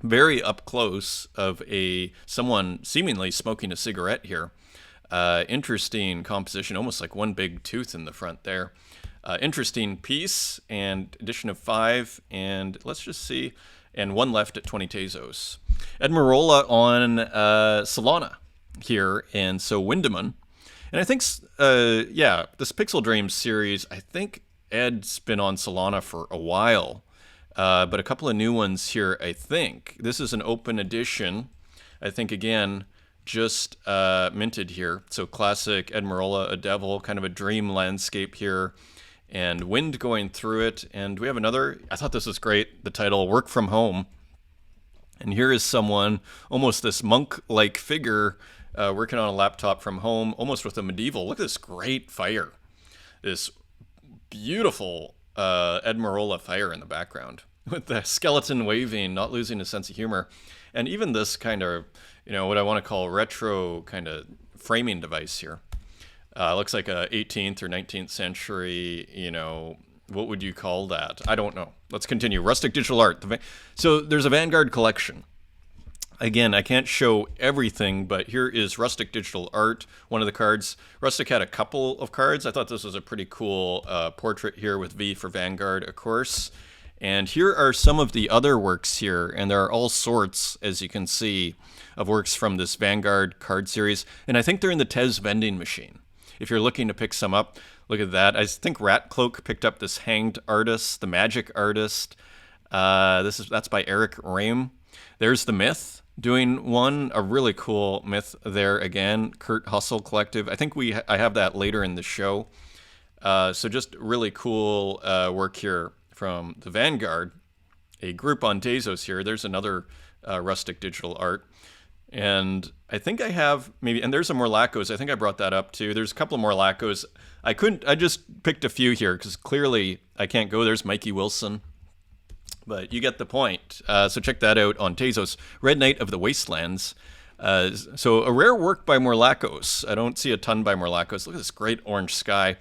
very up close of someone seemingly smoking a cigarette here. Interesting composition, almost like one big tooth in the front there. Interesting piece, and edition of 5, and let's just see, and one left at 20 Tezos. Edmarola on Solana here, and so Windeman. And I think, this Pixel Dreams series, I think Ed's been on Solana for a while, but a couple of new ones here, I think. This is an open edition, I think, again, just minted here. So classic Edmarola, a devil, kind of a dream landscape here, and wind going through it. And we have another, I thought this was great, the title, Work From Home. And here is someone, almost this monk-like figure, working on a laptop from home, almost with a medieval. Look at this great fire. This beautiful Edmarola fire in the background, with the skeleton waving, not losing his sense of humor. And even this kind of, what I want to call retro kind of framing device here. Looks like a 18th or 19th century, what would you call that? I don't know. Let's continue. Rustic digital art. So there's a Vanguard collection. Again, I can't show everything, but here is Rustic digital art, one of the cards. Rustic had a couple of cards. I thought this was a pretty cool portrait here with V for Vanguard, of course. And here are some of the other works here, and there are all sorts, as you can see, of works from this Vanguard card series. And I think they're in the Tez vending machine. If you're looking to pick some up, look at that. I think Ratcloak picked up this Hanged Artist, the Magic Artist. That's by Eric Rame. There's the Myth doing one, a really cool Myth there again. Kurt Hustle Collective. I think I have that later in the show. So just really cool work here from the Vanguard, a group on Tezos here. There's another Rustic digital art. And I think I have and there's a Morlacos. I think I brought that up too. There's a couple of Morlacos. I just picked a few here because clearly I can't go. There's Mikey Wilson. But you get the point. So check that out on Tezos. Red Knight of the Wastelands. So a rare work by Morlacos. I don't see a ton by Morlacos. Look at this great orange sky.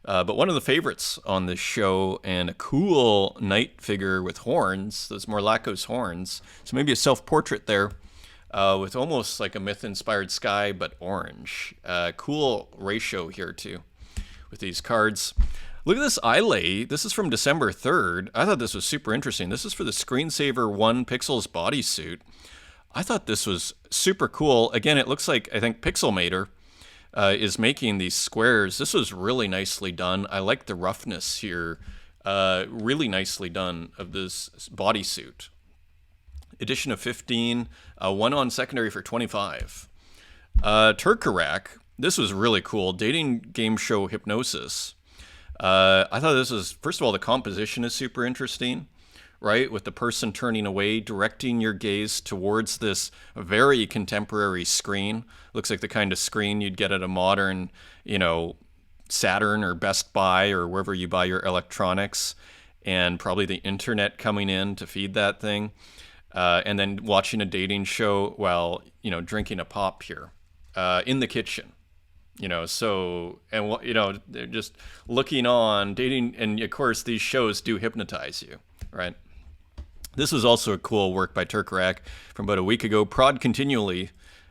But one of the favorites on this show, and a cool knight figure with horns, those Morlacos horns. So maybe a self-portrait there. With almost like a Myth-inspired sky, but orange. Cool ratio here, too, with these cards. Look at this Islay. This is from December 3rd. I thought this was super interesting. This is for the Screensaver 1 Pixels bodysuit. I thought this was super cool. Again, it looks like, I think, Pixelmator is making these squares. This was really nicely done. I like the roughness here. Really nicely done of this bodysuit. Edition of 15, one on secondary for 25. Turkarak, this was really cool. Dating game show Hypnosis. I thought this was, first of all, the composition is super interesting, right? With the person turning away, directing your gaze towards this very contemporary screen. Looks like the kind of screen you'd get at a modern, Saturn or Best Buy or wherever you buy your electronics, and probably the internet coming in to feed that thing. And then watching a dating show while, drinking a pop here in the kitchen, they're just looking on, dating. And of course, these shows do hypnotize you, right? This was also a cool work by Turkarak from about a week ago, Prod Continually,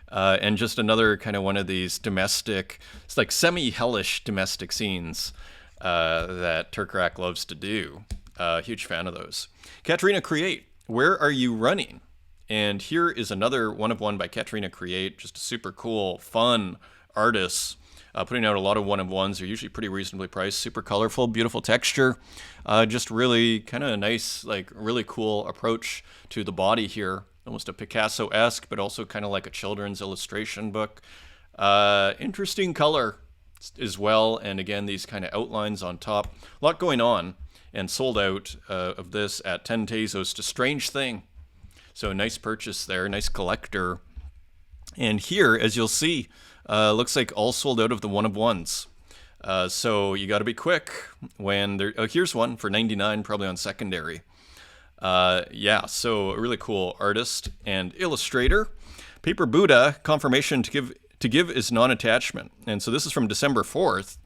and just another kind of one of these domestic, it's like semi-hellish domestic scenes that Turkarak loves to do. Huge fan of those. Katerina Create. Where Are You Running? And here is another one-of-one by Katerina Create, just a super cool, fun artist, putting out a lot of one-of-ones. They're usually pretty reasonably priced, super colorful, beautiful texture, just really kind of nice, like really cool approach to the body here, almost a Picasso-esque, but also kind of like a children's illustration book. Interesting color as well, and again, these kind of outlines on top. A lot going on. And sold out of this at 10 Tezos to Strange Thing. So nice purchase there, nice collector. And here, as you'll see, looks like all sold out of the one of ones. So you got to be quick when there. Oh, here's one for 99, probably on secondary. Yeah, so a really cool artist and illustrator. Paper Buddha, confirmation to give is non-attachment. And so this is from December 4th.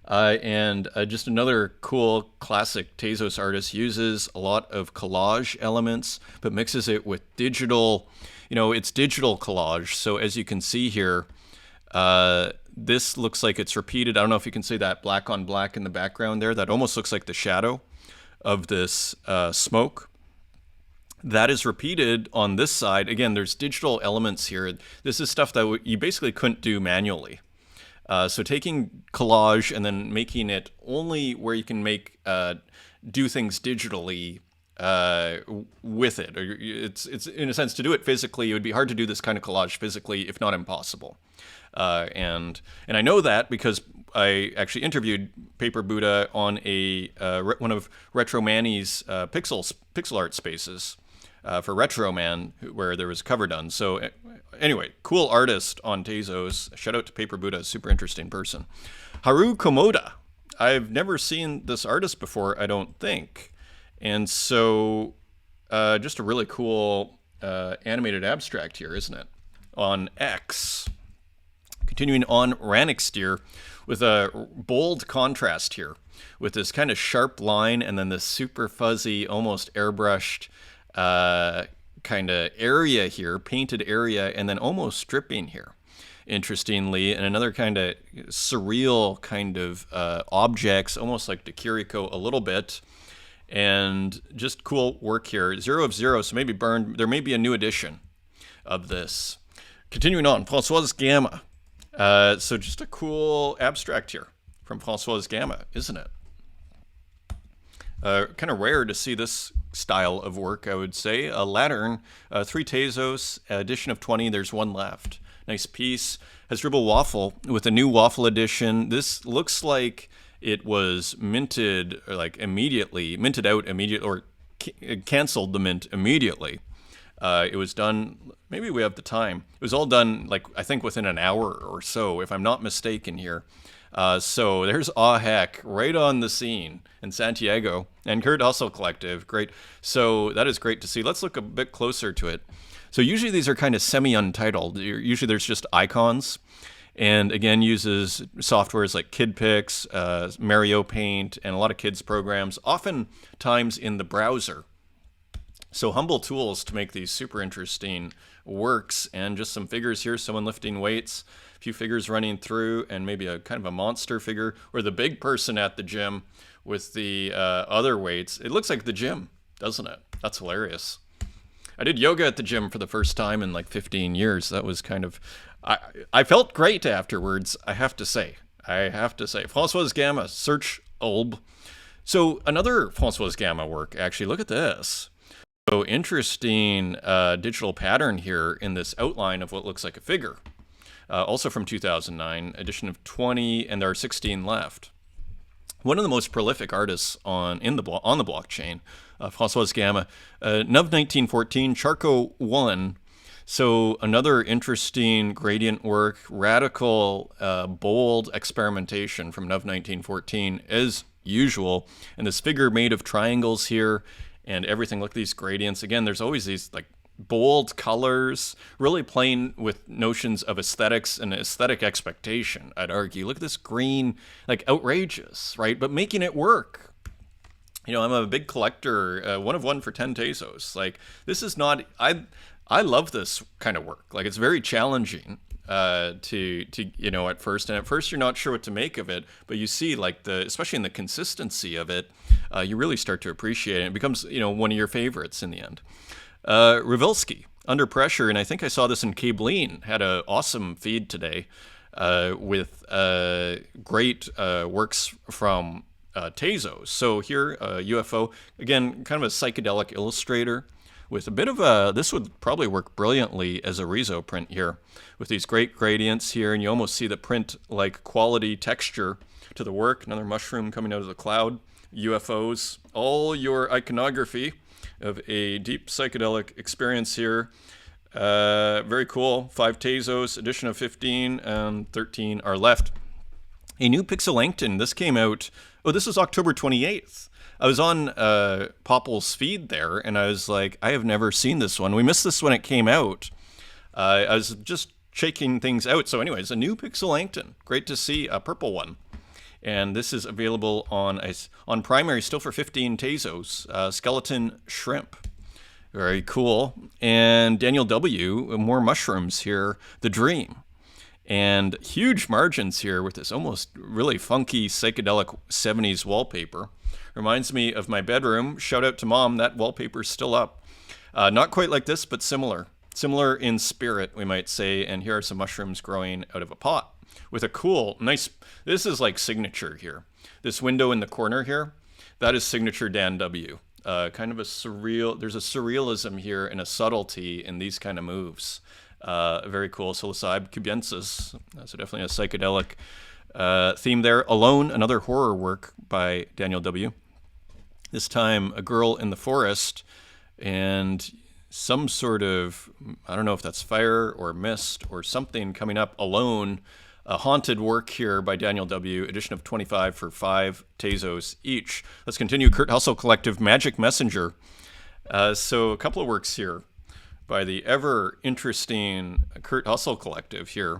And just another cool classic Tezos artist, uses a lot of collage elements, but mixes it with digital, it's digital collage. So as you can see here, this looks like it's repeated. I don't know if you can see that black on black in the background there. That almost looks like the shadow of this smoke. That is repeated on this side. Again, there's digital elements here. This is stuff that you basically couldn't do manually. So taking collage and then making it only where you can do things digitally with it. It's in a sense, to do it physically, it would be hard to do this kind of collage physically, if not impossible. And I know that because I actually interviewed Paper Buddha on one of Retro Manny's pixel art spaces. For Retro Man, where there was a cover done. So anyway, cool artist on Tezos. Shout out to Paper Buddha, super interesting person. Haru Komoda. I've never seen this artist before, I don't think. And so just a really cool animated abstract here, isn't it? On X. Continuing on Ranixtier with a bold contrast here with this kind of sharp line and then this super fuzzy, almost airbrushed kind of area here, painted area, and then almost stripping here, interestingly, and another kind of surreal kind of objects, almost like the Kiriko a little bit, and just cool work here. 0 of 0, so maybe burned. There may be a new edition of this. Continuing on, Françoise Gamma. So just a cool abstract here from Françoise Gamma, isn't it? Kind of rare to see this style of work, I would say. A Latern, 3 Tezos, edition of 20, there's one left. Nice piece. Has Dribble Waffle with a new waffle edition. This looks like it was minted out immediately, or canceled the mint immediately. It was done, maybe we have the time. It was all done, I think within an hour or so, if I'm not mistaken here. So there's Aw Heck right on the scene in Santiago, and Kurt Hustle Collective. Great. So that is great to see. Let's look a bit closer to it. So usually these are kind of semi-untitled. Usually there's just icons, and again uses softwares like KidPix, Mario Paint, and a lot of kids programs, oftentimes in the browser. So humble tools to make these super interesting works, and just some figures here, someone lifting weights, a few figures running through, and maybe a kind of a monster figure, or the big person at the gym with the other weights. It looks like the gym, doesn't it? That's hilarious. I did yoga at the gym for the first time in 15 years. That was kind of, I felt great afterwards, I have to say. Françoise Gamma, search Ulb. So another Françoise Gamma work, actually, look at this. So interesting digital pattern here in this outline of what looks like a figure. Also from 2009, edition of 20, and there are 16 left. One of the most prolific artists on the blockchain, Françoise Gamma, Nuv 1914, Charco 1. So another interesting gradient work, radical, bold experimentation from Nuv 1914, as usual. And this figure made of triangles here, and everything. Look at these gradients. Again, there's always these bold colors, really playing with notions of aesthetics and aesthetic expectation, I'd argue. Look at this green, outrageous, right? But making it work. I'm a big collector, one of one for 10 Tezos. This is not, I love this kind of work. It's very challenging to at first, and at first you're not sure what to make of it, but you see especially in the consistency of it, you really start to appreciate it. It becomes one of your favorites in the end. Ravilsky, Under Pressure, and I think I saw this in Cableen, had an awesome feed today with great works from Tezos. So here, UFO, again, kind of a psychedelic illustrator with a bit of this would probably work brilliantly as a Rezo print here, with these great gradients here, and you almost see the print-like quality texture to the work. Another mushroom coming out of the cloud, UFOs, all your iconography of a deep psychedelic experience here. Very cool. 5 Tezos, edition of 15, and 13 are left. A new Pixelankton. This came out. Oh, this is October 28th. I was on Popple's feed there, and I was like, I have never seen this one. We missed this when it came out. I was just checking things out. So anyways, a new Pixelankton. Great to see a purple one. And this is available on primary still for 15 Tezos. Skeleton Shrimp. Very cool. And Daniel W., more mushrooms here. The Dream. And huge margins here with this almost really funky psychedelic 70s wallpaper. Reminds me of my bedroom. Shout out to Mom, that wallpaper's still up. Not quite like this, but similar. Similar in spirit, we might say. And here are some mushrooms growing out of a pot with a cool, nice, this is like signature here. This window in the corner here, that is signature Dan W. Kind of a surreal, there's a surrealism here and a subtlety in these kind of moves. Very cool. Psilocybe cubensis. So definitely a psychedelic theme there. Alone, another horror work by Daniel W. This time, a girl in the forest and some sort of, I don't know if that's fire or mist or something coming up. Alone, a haunted work here by Daniel W. Edition of 25 for 5 Tezos each. Let's continue. Kurt Hustle Collective, Magic Messenger. So a couple of works here by the ever interesting Kurt Hustle Collective here.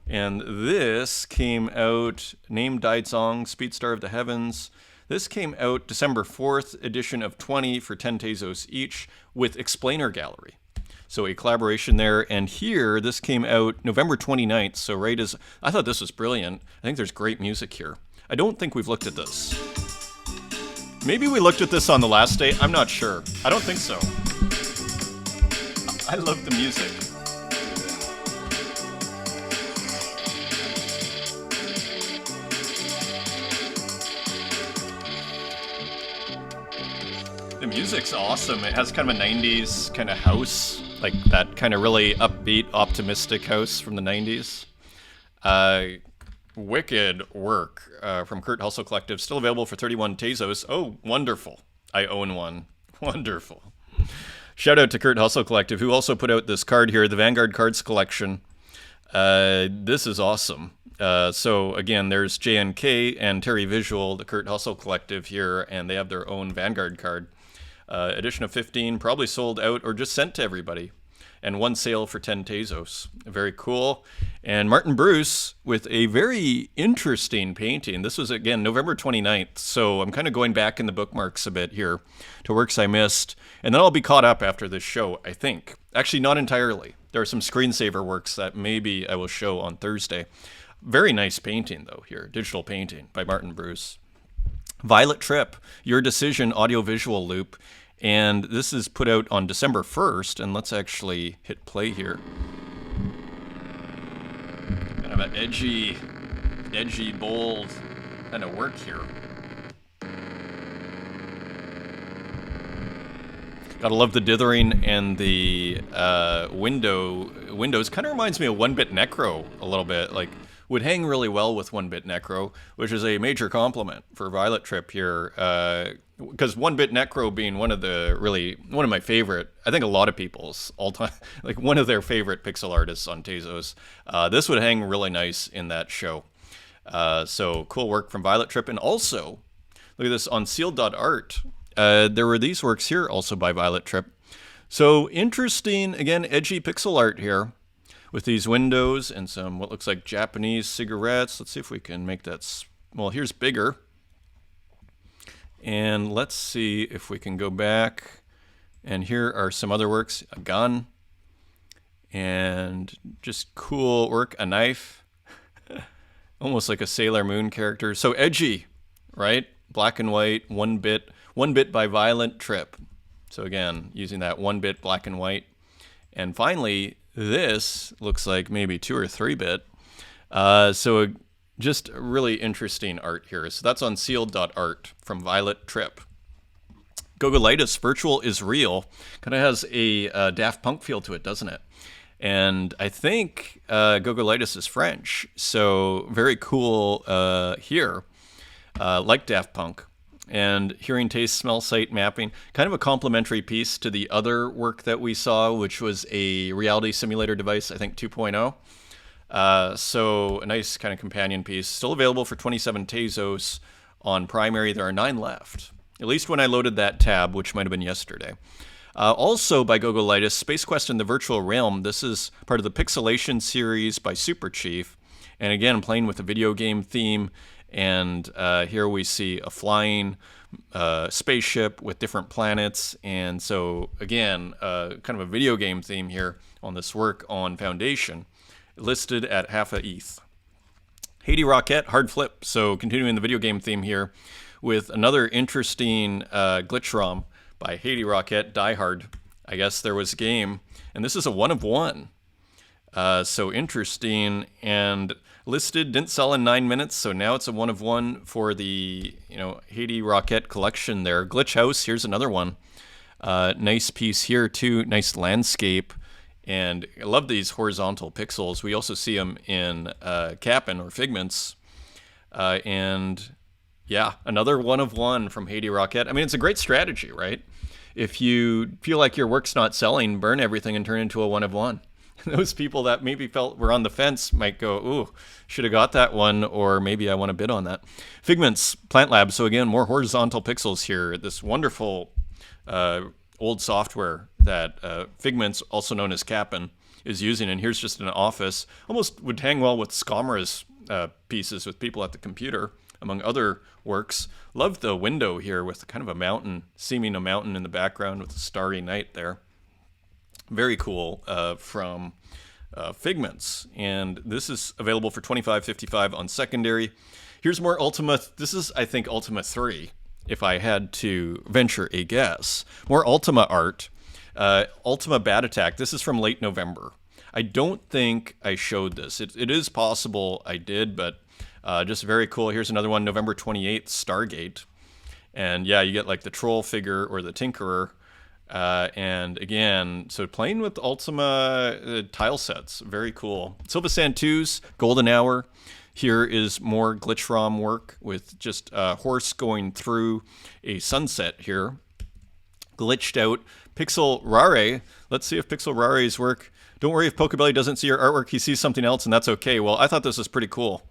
And this came out, Name Died Song, Speedstar of the Heavens. This came out December 4th, edition of 20 for 10 Tezos each with Explainer Gallery. So a collaboration there. And here, this came out November 29th. So right as, I thought this was brilliant. I think there's great music here. I don't think we've looked at this. Maybe we looked at this on the last day. I'm not sure. I don't think so. I love the music. The music's awesome. It has kind of a 90s kind of house, like that kind of really upbeat, optimistic house from the 90s. Wicked work from Kurt Hustle Collective. Still available for 31 Tezos. Oh, wonderful. I own one. Wonderful. Shout out to Kurt Hustle Collective, who also put out this card here, the Vanguard Cards Collection. This is awesome. So again, there's JNK and Terry Visual, the Kurt Hustle Collective here, and they have their own Vanguard card. Edition of 15, probably sold out or just sent to everybody. And one sale for 10 Tezos. Very cool. And Martin Bruce with a very interesting painting. This was, again, November 29th. So I'm kind of going back in the bookmarks a bit here to works I missed. And then I'll be caught up after this show, I think. Actually, not entirely. There are some screensaver works that maybe I will show on Thursday. Very nice painting, though, here. Digital painting by Martin Bruce. Violet Trip, Your Decision audiovisual loop. And this is put out on December 1st, and let's actually hit play here. Kind of an edgy, bold kind of work here. Gotta love the dithering and the windows. Kind of reminds me of One Bit Necro a little bit, like would hang really well with One Bit Necro, which is a major compliment for Violet Trip here. Because One Bit Necro being one of my favorite, I think a lot of people's all-time, like one of their favorite pixel artists on Tezos. This would hang really nice in that show. So cool work from Violet Trip. And also, look at this on sealed.art. There were these works here also by Violet Trip. So interesting, again, edgy pixel art here with these windows and some what looks like Japanese cigarettes. Let's see if we can make that, well, here's bigger. And let's see if we can go back. And here are some other works. A gun. And just cool work. A knife. Almost like a Sailor Moon character. So edgy, right? Black and white, one bit by Violet Trip. So again, using that 1-bit black and white. And finally, this looks like maybe 2 or 3-bit. So just really interesting art here. So that's on sealed.art from Violet Trip. Gogolitis, Virtual is Real. Kind of has a Daft Punk feel to it, doesn't it? And I think Gogolitis is French. So very cool here. Like Daft Punk. and hearing, taste, smell, sight mapping. Kind of a complementary piece to the other work that we saw, which was a reality simulator device, I think 2.0. So a nice kind of companion piece. Still available for 27 Tezos on primary. There are 9 left, at least when I loaded that tab, which might have been yesterday. Also by Gogolitis, Space Quest in the Virtual Realm. This is part of the Pixelation series by Super Chief. And again, playing with a video game theme. And here we see a flying spaceship with different planets. And so again, kind of a video game theme here on this work on Foundation, listed at half a ETH. Haiti Rocket, hard flip. So continuing the video game theme here with another interesting glitch ROM by Haiti Rocket, Die Hard. I guess there was a game, and this is a 1 of 1. So interesting, and listed, didn't sell in 9 minutes, so now it's a 1 of 1 for the Haiti Rocket collection there. Glitch House, here's another one. Nice piece here too, nice landscape, and I love these horizontal pixels. We also see them in Cap'n or Figments, and yeah, another 1 of 1 from Haiti Rocket. I mean, it's a great strategy, right? If you feel like your work's not selling, burn everything and turn it into a 1 of 1. Those people that maybe were on the fence might go, ooh, should have got that one, or maybe I want to bid on that. Figments, Plant Lab. So again, more horizontal pixels here. This wonderful old software that Figments, also known as Cap'n, is using. And here's just an office. Almost would hang well with Scomra's pieces with people at the computer, among other works. Love the window here with kind of a mountain, seeming a mountain in the background with a starry night there. Very cool from Figments. And this is available for $25.55 on secondary. Here's more Ultima. This is, I think, Ultima 3, if I had to venture a guess. More Ultima art. Ultima Bat Attack. This is from late November. I don't think I showed this. It is possible I did, but just very cool. Here's another one, November 28th, Stargate. And yeah, you get like the troll figure or the Tinkerer. And again, so playing with Ultima tile sets, very cool. Silva Santus, Golden Hour. Here is more glitch ROM work with just a horse going through a sunset here. Glitched out. Pixel Rare. Let's see if Pixel Rare's work. Don't worry if Pocobelli doesn't see your artwork, he sees something else, and that's okay. Well, I thought this was pretty cool.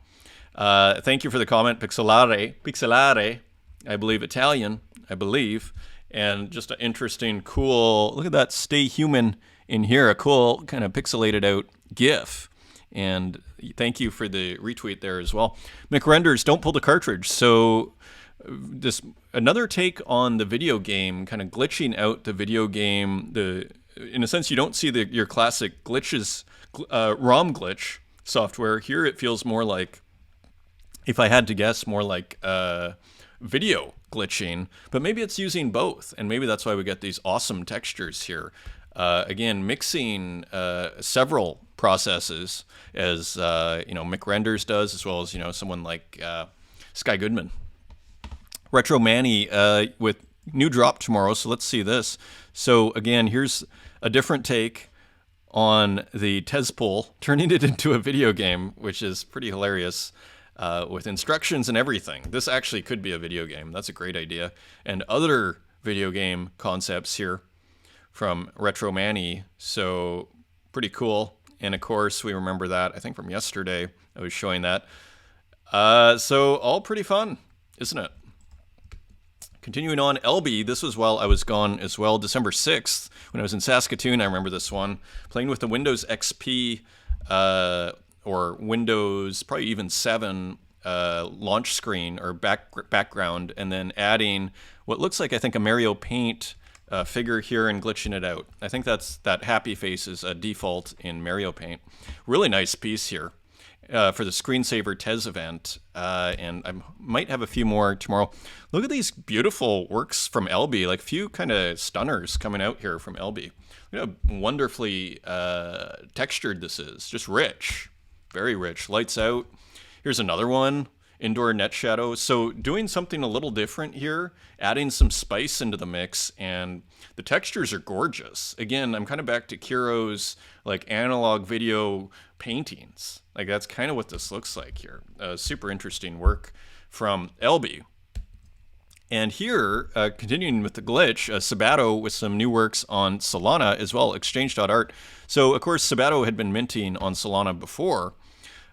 Thank you for the comment, Pixelare, I believe Italian, and just an interesting, cool, look at that Stay Human in here, a cool kind of pixelated out GIF. And thank you for the retweet there as well. McRenders, don't pull the cartridge. So this another take on the video game, kind of glitching out the video game. In a sense, you don't see your classic glitches, ROM glitch software. Here it feels more like, if I had to guess, more like video glitching, but maybe it's using both, and maybe that's why we get these awesome textures here. Again, mixing several processes, as McRenders does, as well as someone like Sky Goodman. Retro Manny with new drop tomorrow, so let's see this. So again, here's a different take on the Tezos, turning it into a video game, which is pretty hilarious. With instructions and everything. This actually could be a video game. That's a great idea. And other video game concepts here from Retro Manny. So pretty cool. And of course, we remember that, I think from yesterday, I was showing that. So all pretty fun, isn't it? Continuing on, LB, this was while I was gone as well, December 6th, when I was in Saskatoon. I remember this one, playing with the Windows XP or Windows, probably even 7 launch screen or background, and then adding what looks like, I think, a Mario Paint figure here and glitching it out. I think that happy face is a default in Mario Paint. Really nice piece here for the Screensaver Tez event, and I might have a few more tomorrow. Look at these beautiful works from LB, like a few kind of stunners coming out here from LB. Look how wonderfully textured this is, just rich. Very rich. Lights out. Here's another one. Indoor net shadow. So doing something a little different here, adding some spice into the mix, and the textures are gorgeous. Again, I'm kind of back to Kuro's like analog video paintings. Like that's kind of what this looks like here. Super interesting work from LB. And here, continuing with the glitch, Sabato with some new works on Solana as well, exchange.art. So, of course, Sabato had been minting on Solana before.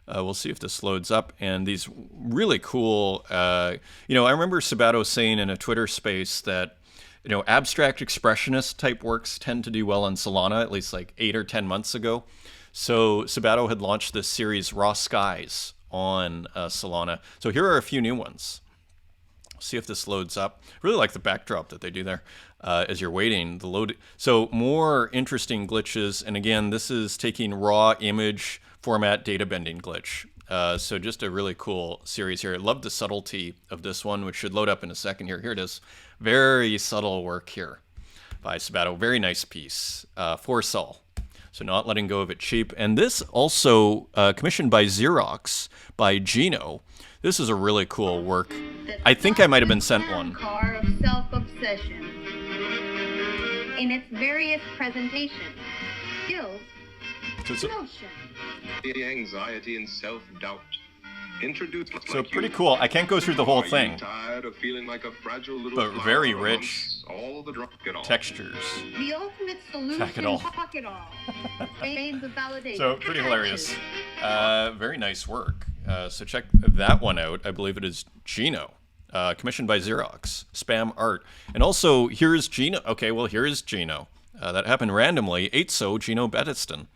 We'll see if this loads up. And these really cool, I remember Sabato saying in a Twitter space that, abstract expressionist type works tend to do well on Solana, at least like 8 or 10 months ago. So Sabato had launched this series, Raw Skies, on Solana. So here are a few new ones. See if this loads up. Really like the backdrop that they do there as you're waiting. The load. So more interesting glitches. And again, this is taking raw image format data bending glitch. So just a really cool series here. I love the subtlety of this one, which should load up in a second here. Here it is. Very subtle work here by Sabato. Very nice piece for Sol. So not letting go of it cheap. And this also commissioned by Xerox by Gino. This is a really cool work. I think I might have been sent one. Car of self-obsession in its various presentations, skills, notion. The anxiety and self-doubt. Introduce. So pretty cool. I can't go through the whole thing, Tired of feeling like a fragile little but very rich all the textures. The ultimate solution. Pack it all. Pack it all. Aims of validation. So pretty hilarious. Very nice work. So check that one out. I believe it is Gino, commissioned by Xerox, spam art. And also, here's Gino. Okay, well, here is Gino. That happened randomly. Tezos, Gino Bettiston.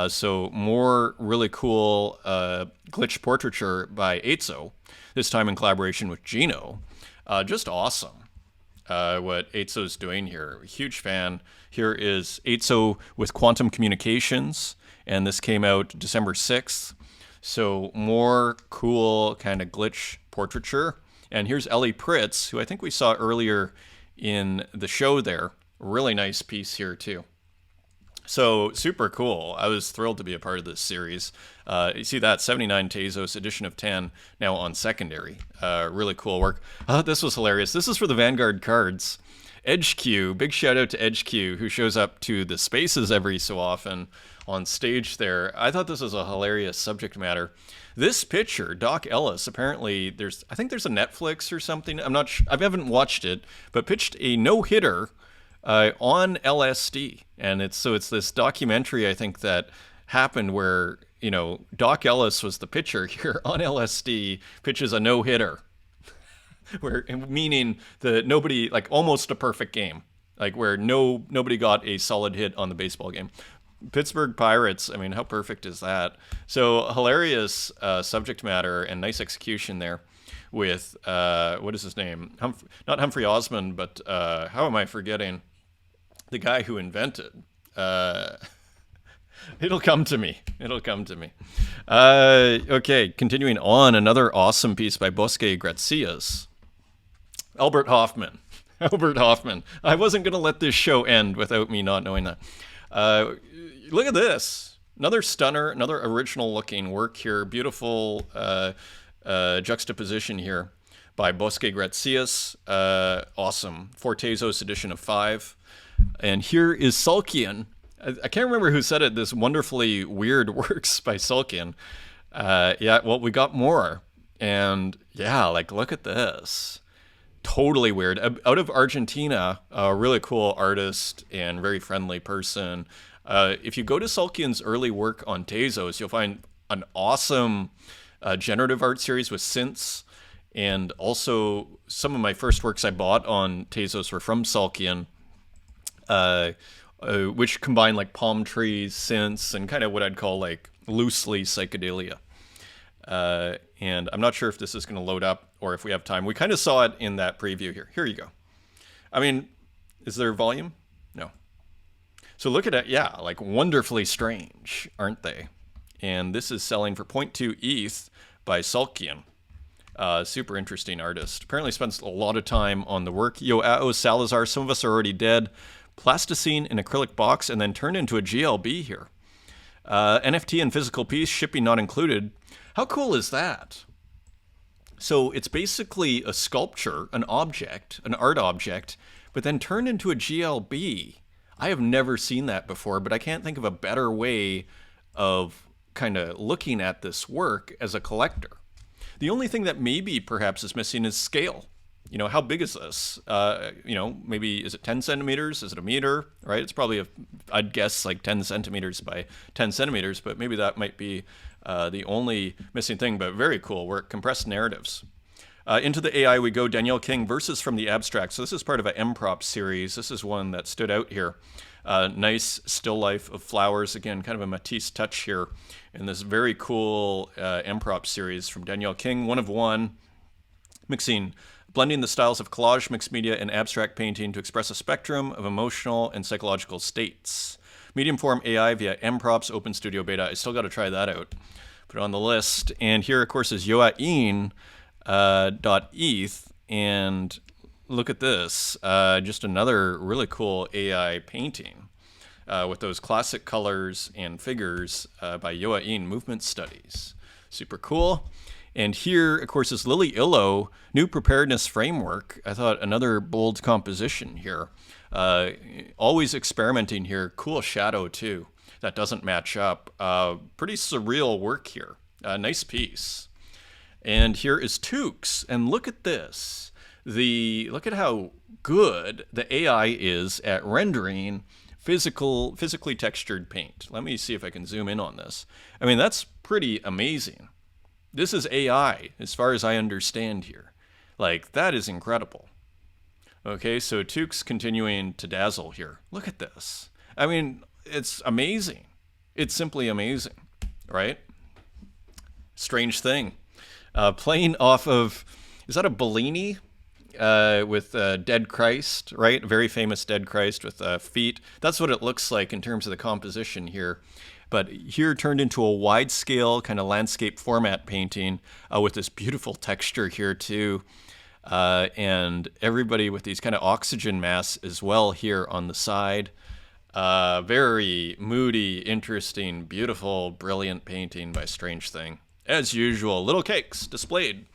So more really cool glitch portraiture by Tezos, this time in collaboration with Gino. Just awesome what Tezos is doing here. Huge fan. Here is Tezos with Quantum Communications, and this came out December 6th. So more cool kind of glitch portraiture. And here's Ellie Pritz, who I think we saw earlier in the show there. Really nice piece here too. So super cool. I was thrilled to be a part of this series. You see that 79 Tezos, edition of 10, now on secondary. Really cool work. This was hilarious. This is for the Vanguard cards. EdgeQ, big shout out to EdgeQ, who shows up to the spaces every so often on stage there. I thought this was a hilarious subject matter. This picture, Doc Ellis, apparently I think there's a Netflix or something. I'm not sure. I haven't watched it, but pitched a no-hitter on LSD. And it's this documentary, I think, that happened where, Doc Ellis was the pitcher here on LSD, pitches a no-hitter. Meaning that nobody, like almost a perfect game, like where nobody got a solid hit on the baseball game. Pittsburgh Pirates, I mean, how perfect is that? So hilarious subject matter and nice execution there with, what is his name? Not Humphrey Osmond, but how am I forgetting? The guy who invented. It'll come to me. Okay, continuing on, another awesome piece by Bosque Gracias. Albert Hoffman. I wasn't going to let this show end without me not knowing that. Look at this. Another stunner, another original looking work here. Beautiful juxtaposition here by Bosque Gracias. Awesome. For Tezos edition of 5. And here is Sulkian. I can't remember who said it. This wonderfully weird works by Sulkian. Well, we got more. And yeah, look at this. Totally weird. Out of Argentina, a really cool artist and very friendly person. If you go to Sulkian's early work on Tezos, you'll find an awesome generative art series with synths. And also some of my first works I bought on Tezos were from Sulkian, which combine palm trees, synths, and kind of what I'd call loosely psychedelia. And I'm not sure if this is going to load up or if we have time. We kind of saw it in that preview here. Here you go. I mean, is there volume? No. So look at it. Yeah, wonderfully strange, aren't they? And this is selling for 0.2 ETH by Sulkian. Super interesting artist. Apparently spends a lot of time on the work. Joao Salazar, some of us are already dead. Plasticine in acrylic box and then turned into a GLB here. NFT and physical piece, shipping not included. How cool is that? So it's basically a sculpture, an object, an art object, but then turned into a GLB. I have never seen that before, but I can't think of a better way of kind of looking at this work as a collector. The only thing that maybe perhaps is missing is scale. how big is this? Maybe is it 10 centimeters? Is it a meter? Right? It's probably, I'd guess, like 10 centimeters by 10 centimeters, but maybe that might be the only missing thing, but very cool work. Compressed narratives. Into the AI we go. Danielle King, Verses from the Abstract. So this is part of an MProp series. This is one that stood out here. Nice still life of flowers. Again, kind of a Matisse touch here in this very cool MProp series from Danielle King. One of one, blending the styles of collage, mixed media, and abstract painting to express a spectrum of emotional and psychological states. Medium form AI via MProp's Open Studio Beta. I still got to try that out. Put it on the list. And here, of course, is yoain.eth. And look at this. Just another really cool AI painting with those classic colors and figures by Yoain Movement Studies. Super cool. And here, of course, is Lily Illo, New Preparedness Framework. I thought another bold composition here. Always experimenting here. Cool shadow, too. That doesn't match up. Pretty surreal work here. Nice piece. And here is Tukes. And look at this. Look at how good the AI is at rendering physically textured paint. Let me see if I can zoom in on this. I mean, that's pretty amazing. This is AI, as far as I understand here. Like, that is incredible. Okay, so Tukes continuing to dazzle here. Look at this. I mean, it's amazing. It's simply amazing, right? Strange thing. Playing off of, is that a Bellini with Dead Christ, right? A very famous Dead Christ with feet. That's what it looks like in terms of the composition here. But here turned into a wide-scale kind of landscape format painting with this beautiful texture here too. And everybody with these kind of oxygen masks as well here on the side. Very moody, interesting, beautiful, brilliant painting by Strange Thing. As usual, little cakes displayed.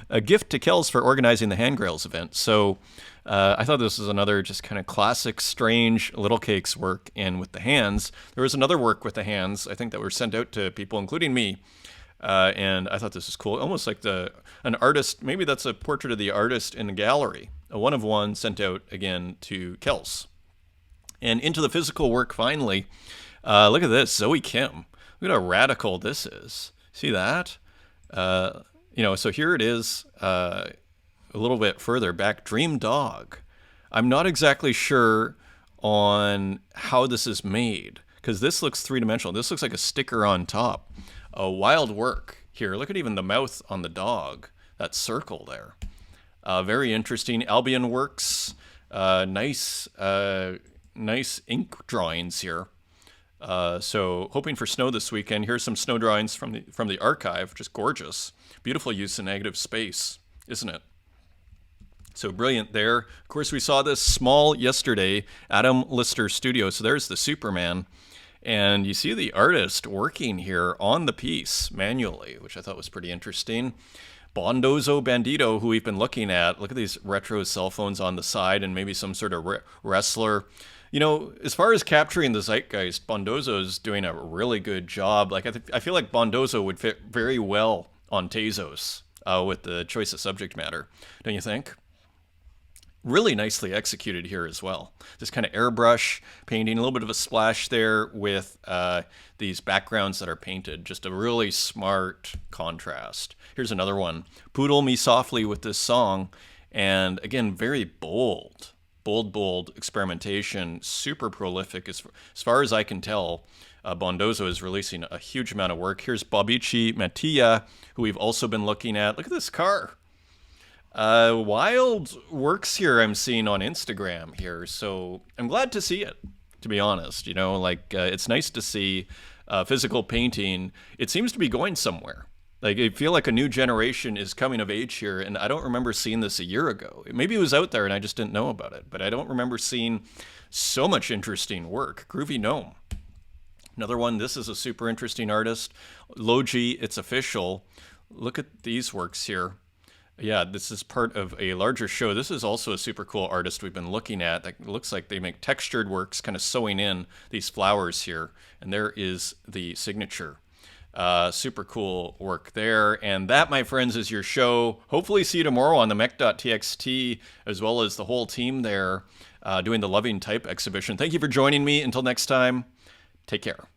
A gift to Kells for organizing the Handrails event. So I thought this was another just kind of classic, strange little cakes work. And with the hands, there was another work with the hands, I think, that were sent out to people, including me. And I thought this was cool. Almost like an artist, maybe that's a portrait of the artist in a gallery. A one of one sent out again to Kells. And into the physical work finally. Look at this, Zoe Kim. Look at how radical this is. See that? So here it is a little bit further back. Dream Dog. I'm not exactly sure on how this is made because this looks three-dimensional. This looks like a sticker on top. A wild work here. Look at even the mouth on the dog. That circle there. Very interesting. Albion Works. Nice ink drawings here. So hoping for snow this weekend. Here's some snow drawings from the archive. Just gorgeous. Beautiful use of negative space, isn't it? So brilliant there. Of course, we saw this small yesterday, Adam Lister Studio. So there's the Superman. And you see the artist working here on the piece manually, which I thought was pretty interesting. Bondozo Bandito, who we've been looking at. Look at these retro cell phones on the side and maybe some sort of wrestler. As far as capturing the zeitgeist, Bondozo's doing a really good job. Like I feel like Bondozo would fit very well on Tezos with the choice of subject matter, don't you think? Really nicely executed here as well. This kind of airbrush painting, a little bit of a splash there with these backgrounds that are painted. Just a really smart contrast. Here's another one. Poodle Me Softly with this song. And again, very bold experimentation, super prolific. As far as I can tell, Bondozo is releasing a huge amount of work. Here's Bobici Mattia, who we've also been looking at. Look at this car. Wild works here I'm seeing on Instagram here. So I'm glad to see it, to be honest. It's nice to see physical painting. It seems to be going somewhere. Like, I feel like a new generation is coming of age here, and I don't remember seeing this a year ago. Maybe it was out there and I just didn't know about it, but I don't remember seeing so much interesting work. Groovy Gnome. Another one, this is a super interesting artist. Logi, It's Official. Look at these works here. Yeah, this is part of a larger show. This is also a super cool artist we've been looking at. That looks like they make textured works, kind of sewing in these flowers here. And there is the signature. Super cool work there. And that, my friends, is your show. Hopefully see you tomorrow on the mech.txt, as well as the whole team there doing the Loving Type exhibition. Thank you for joining me. Until next time, take care.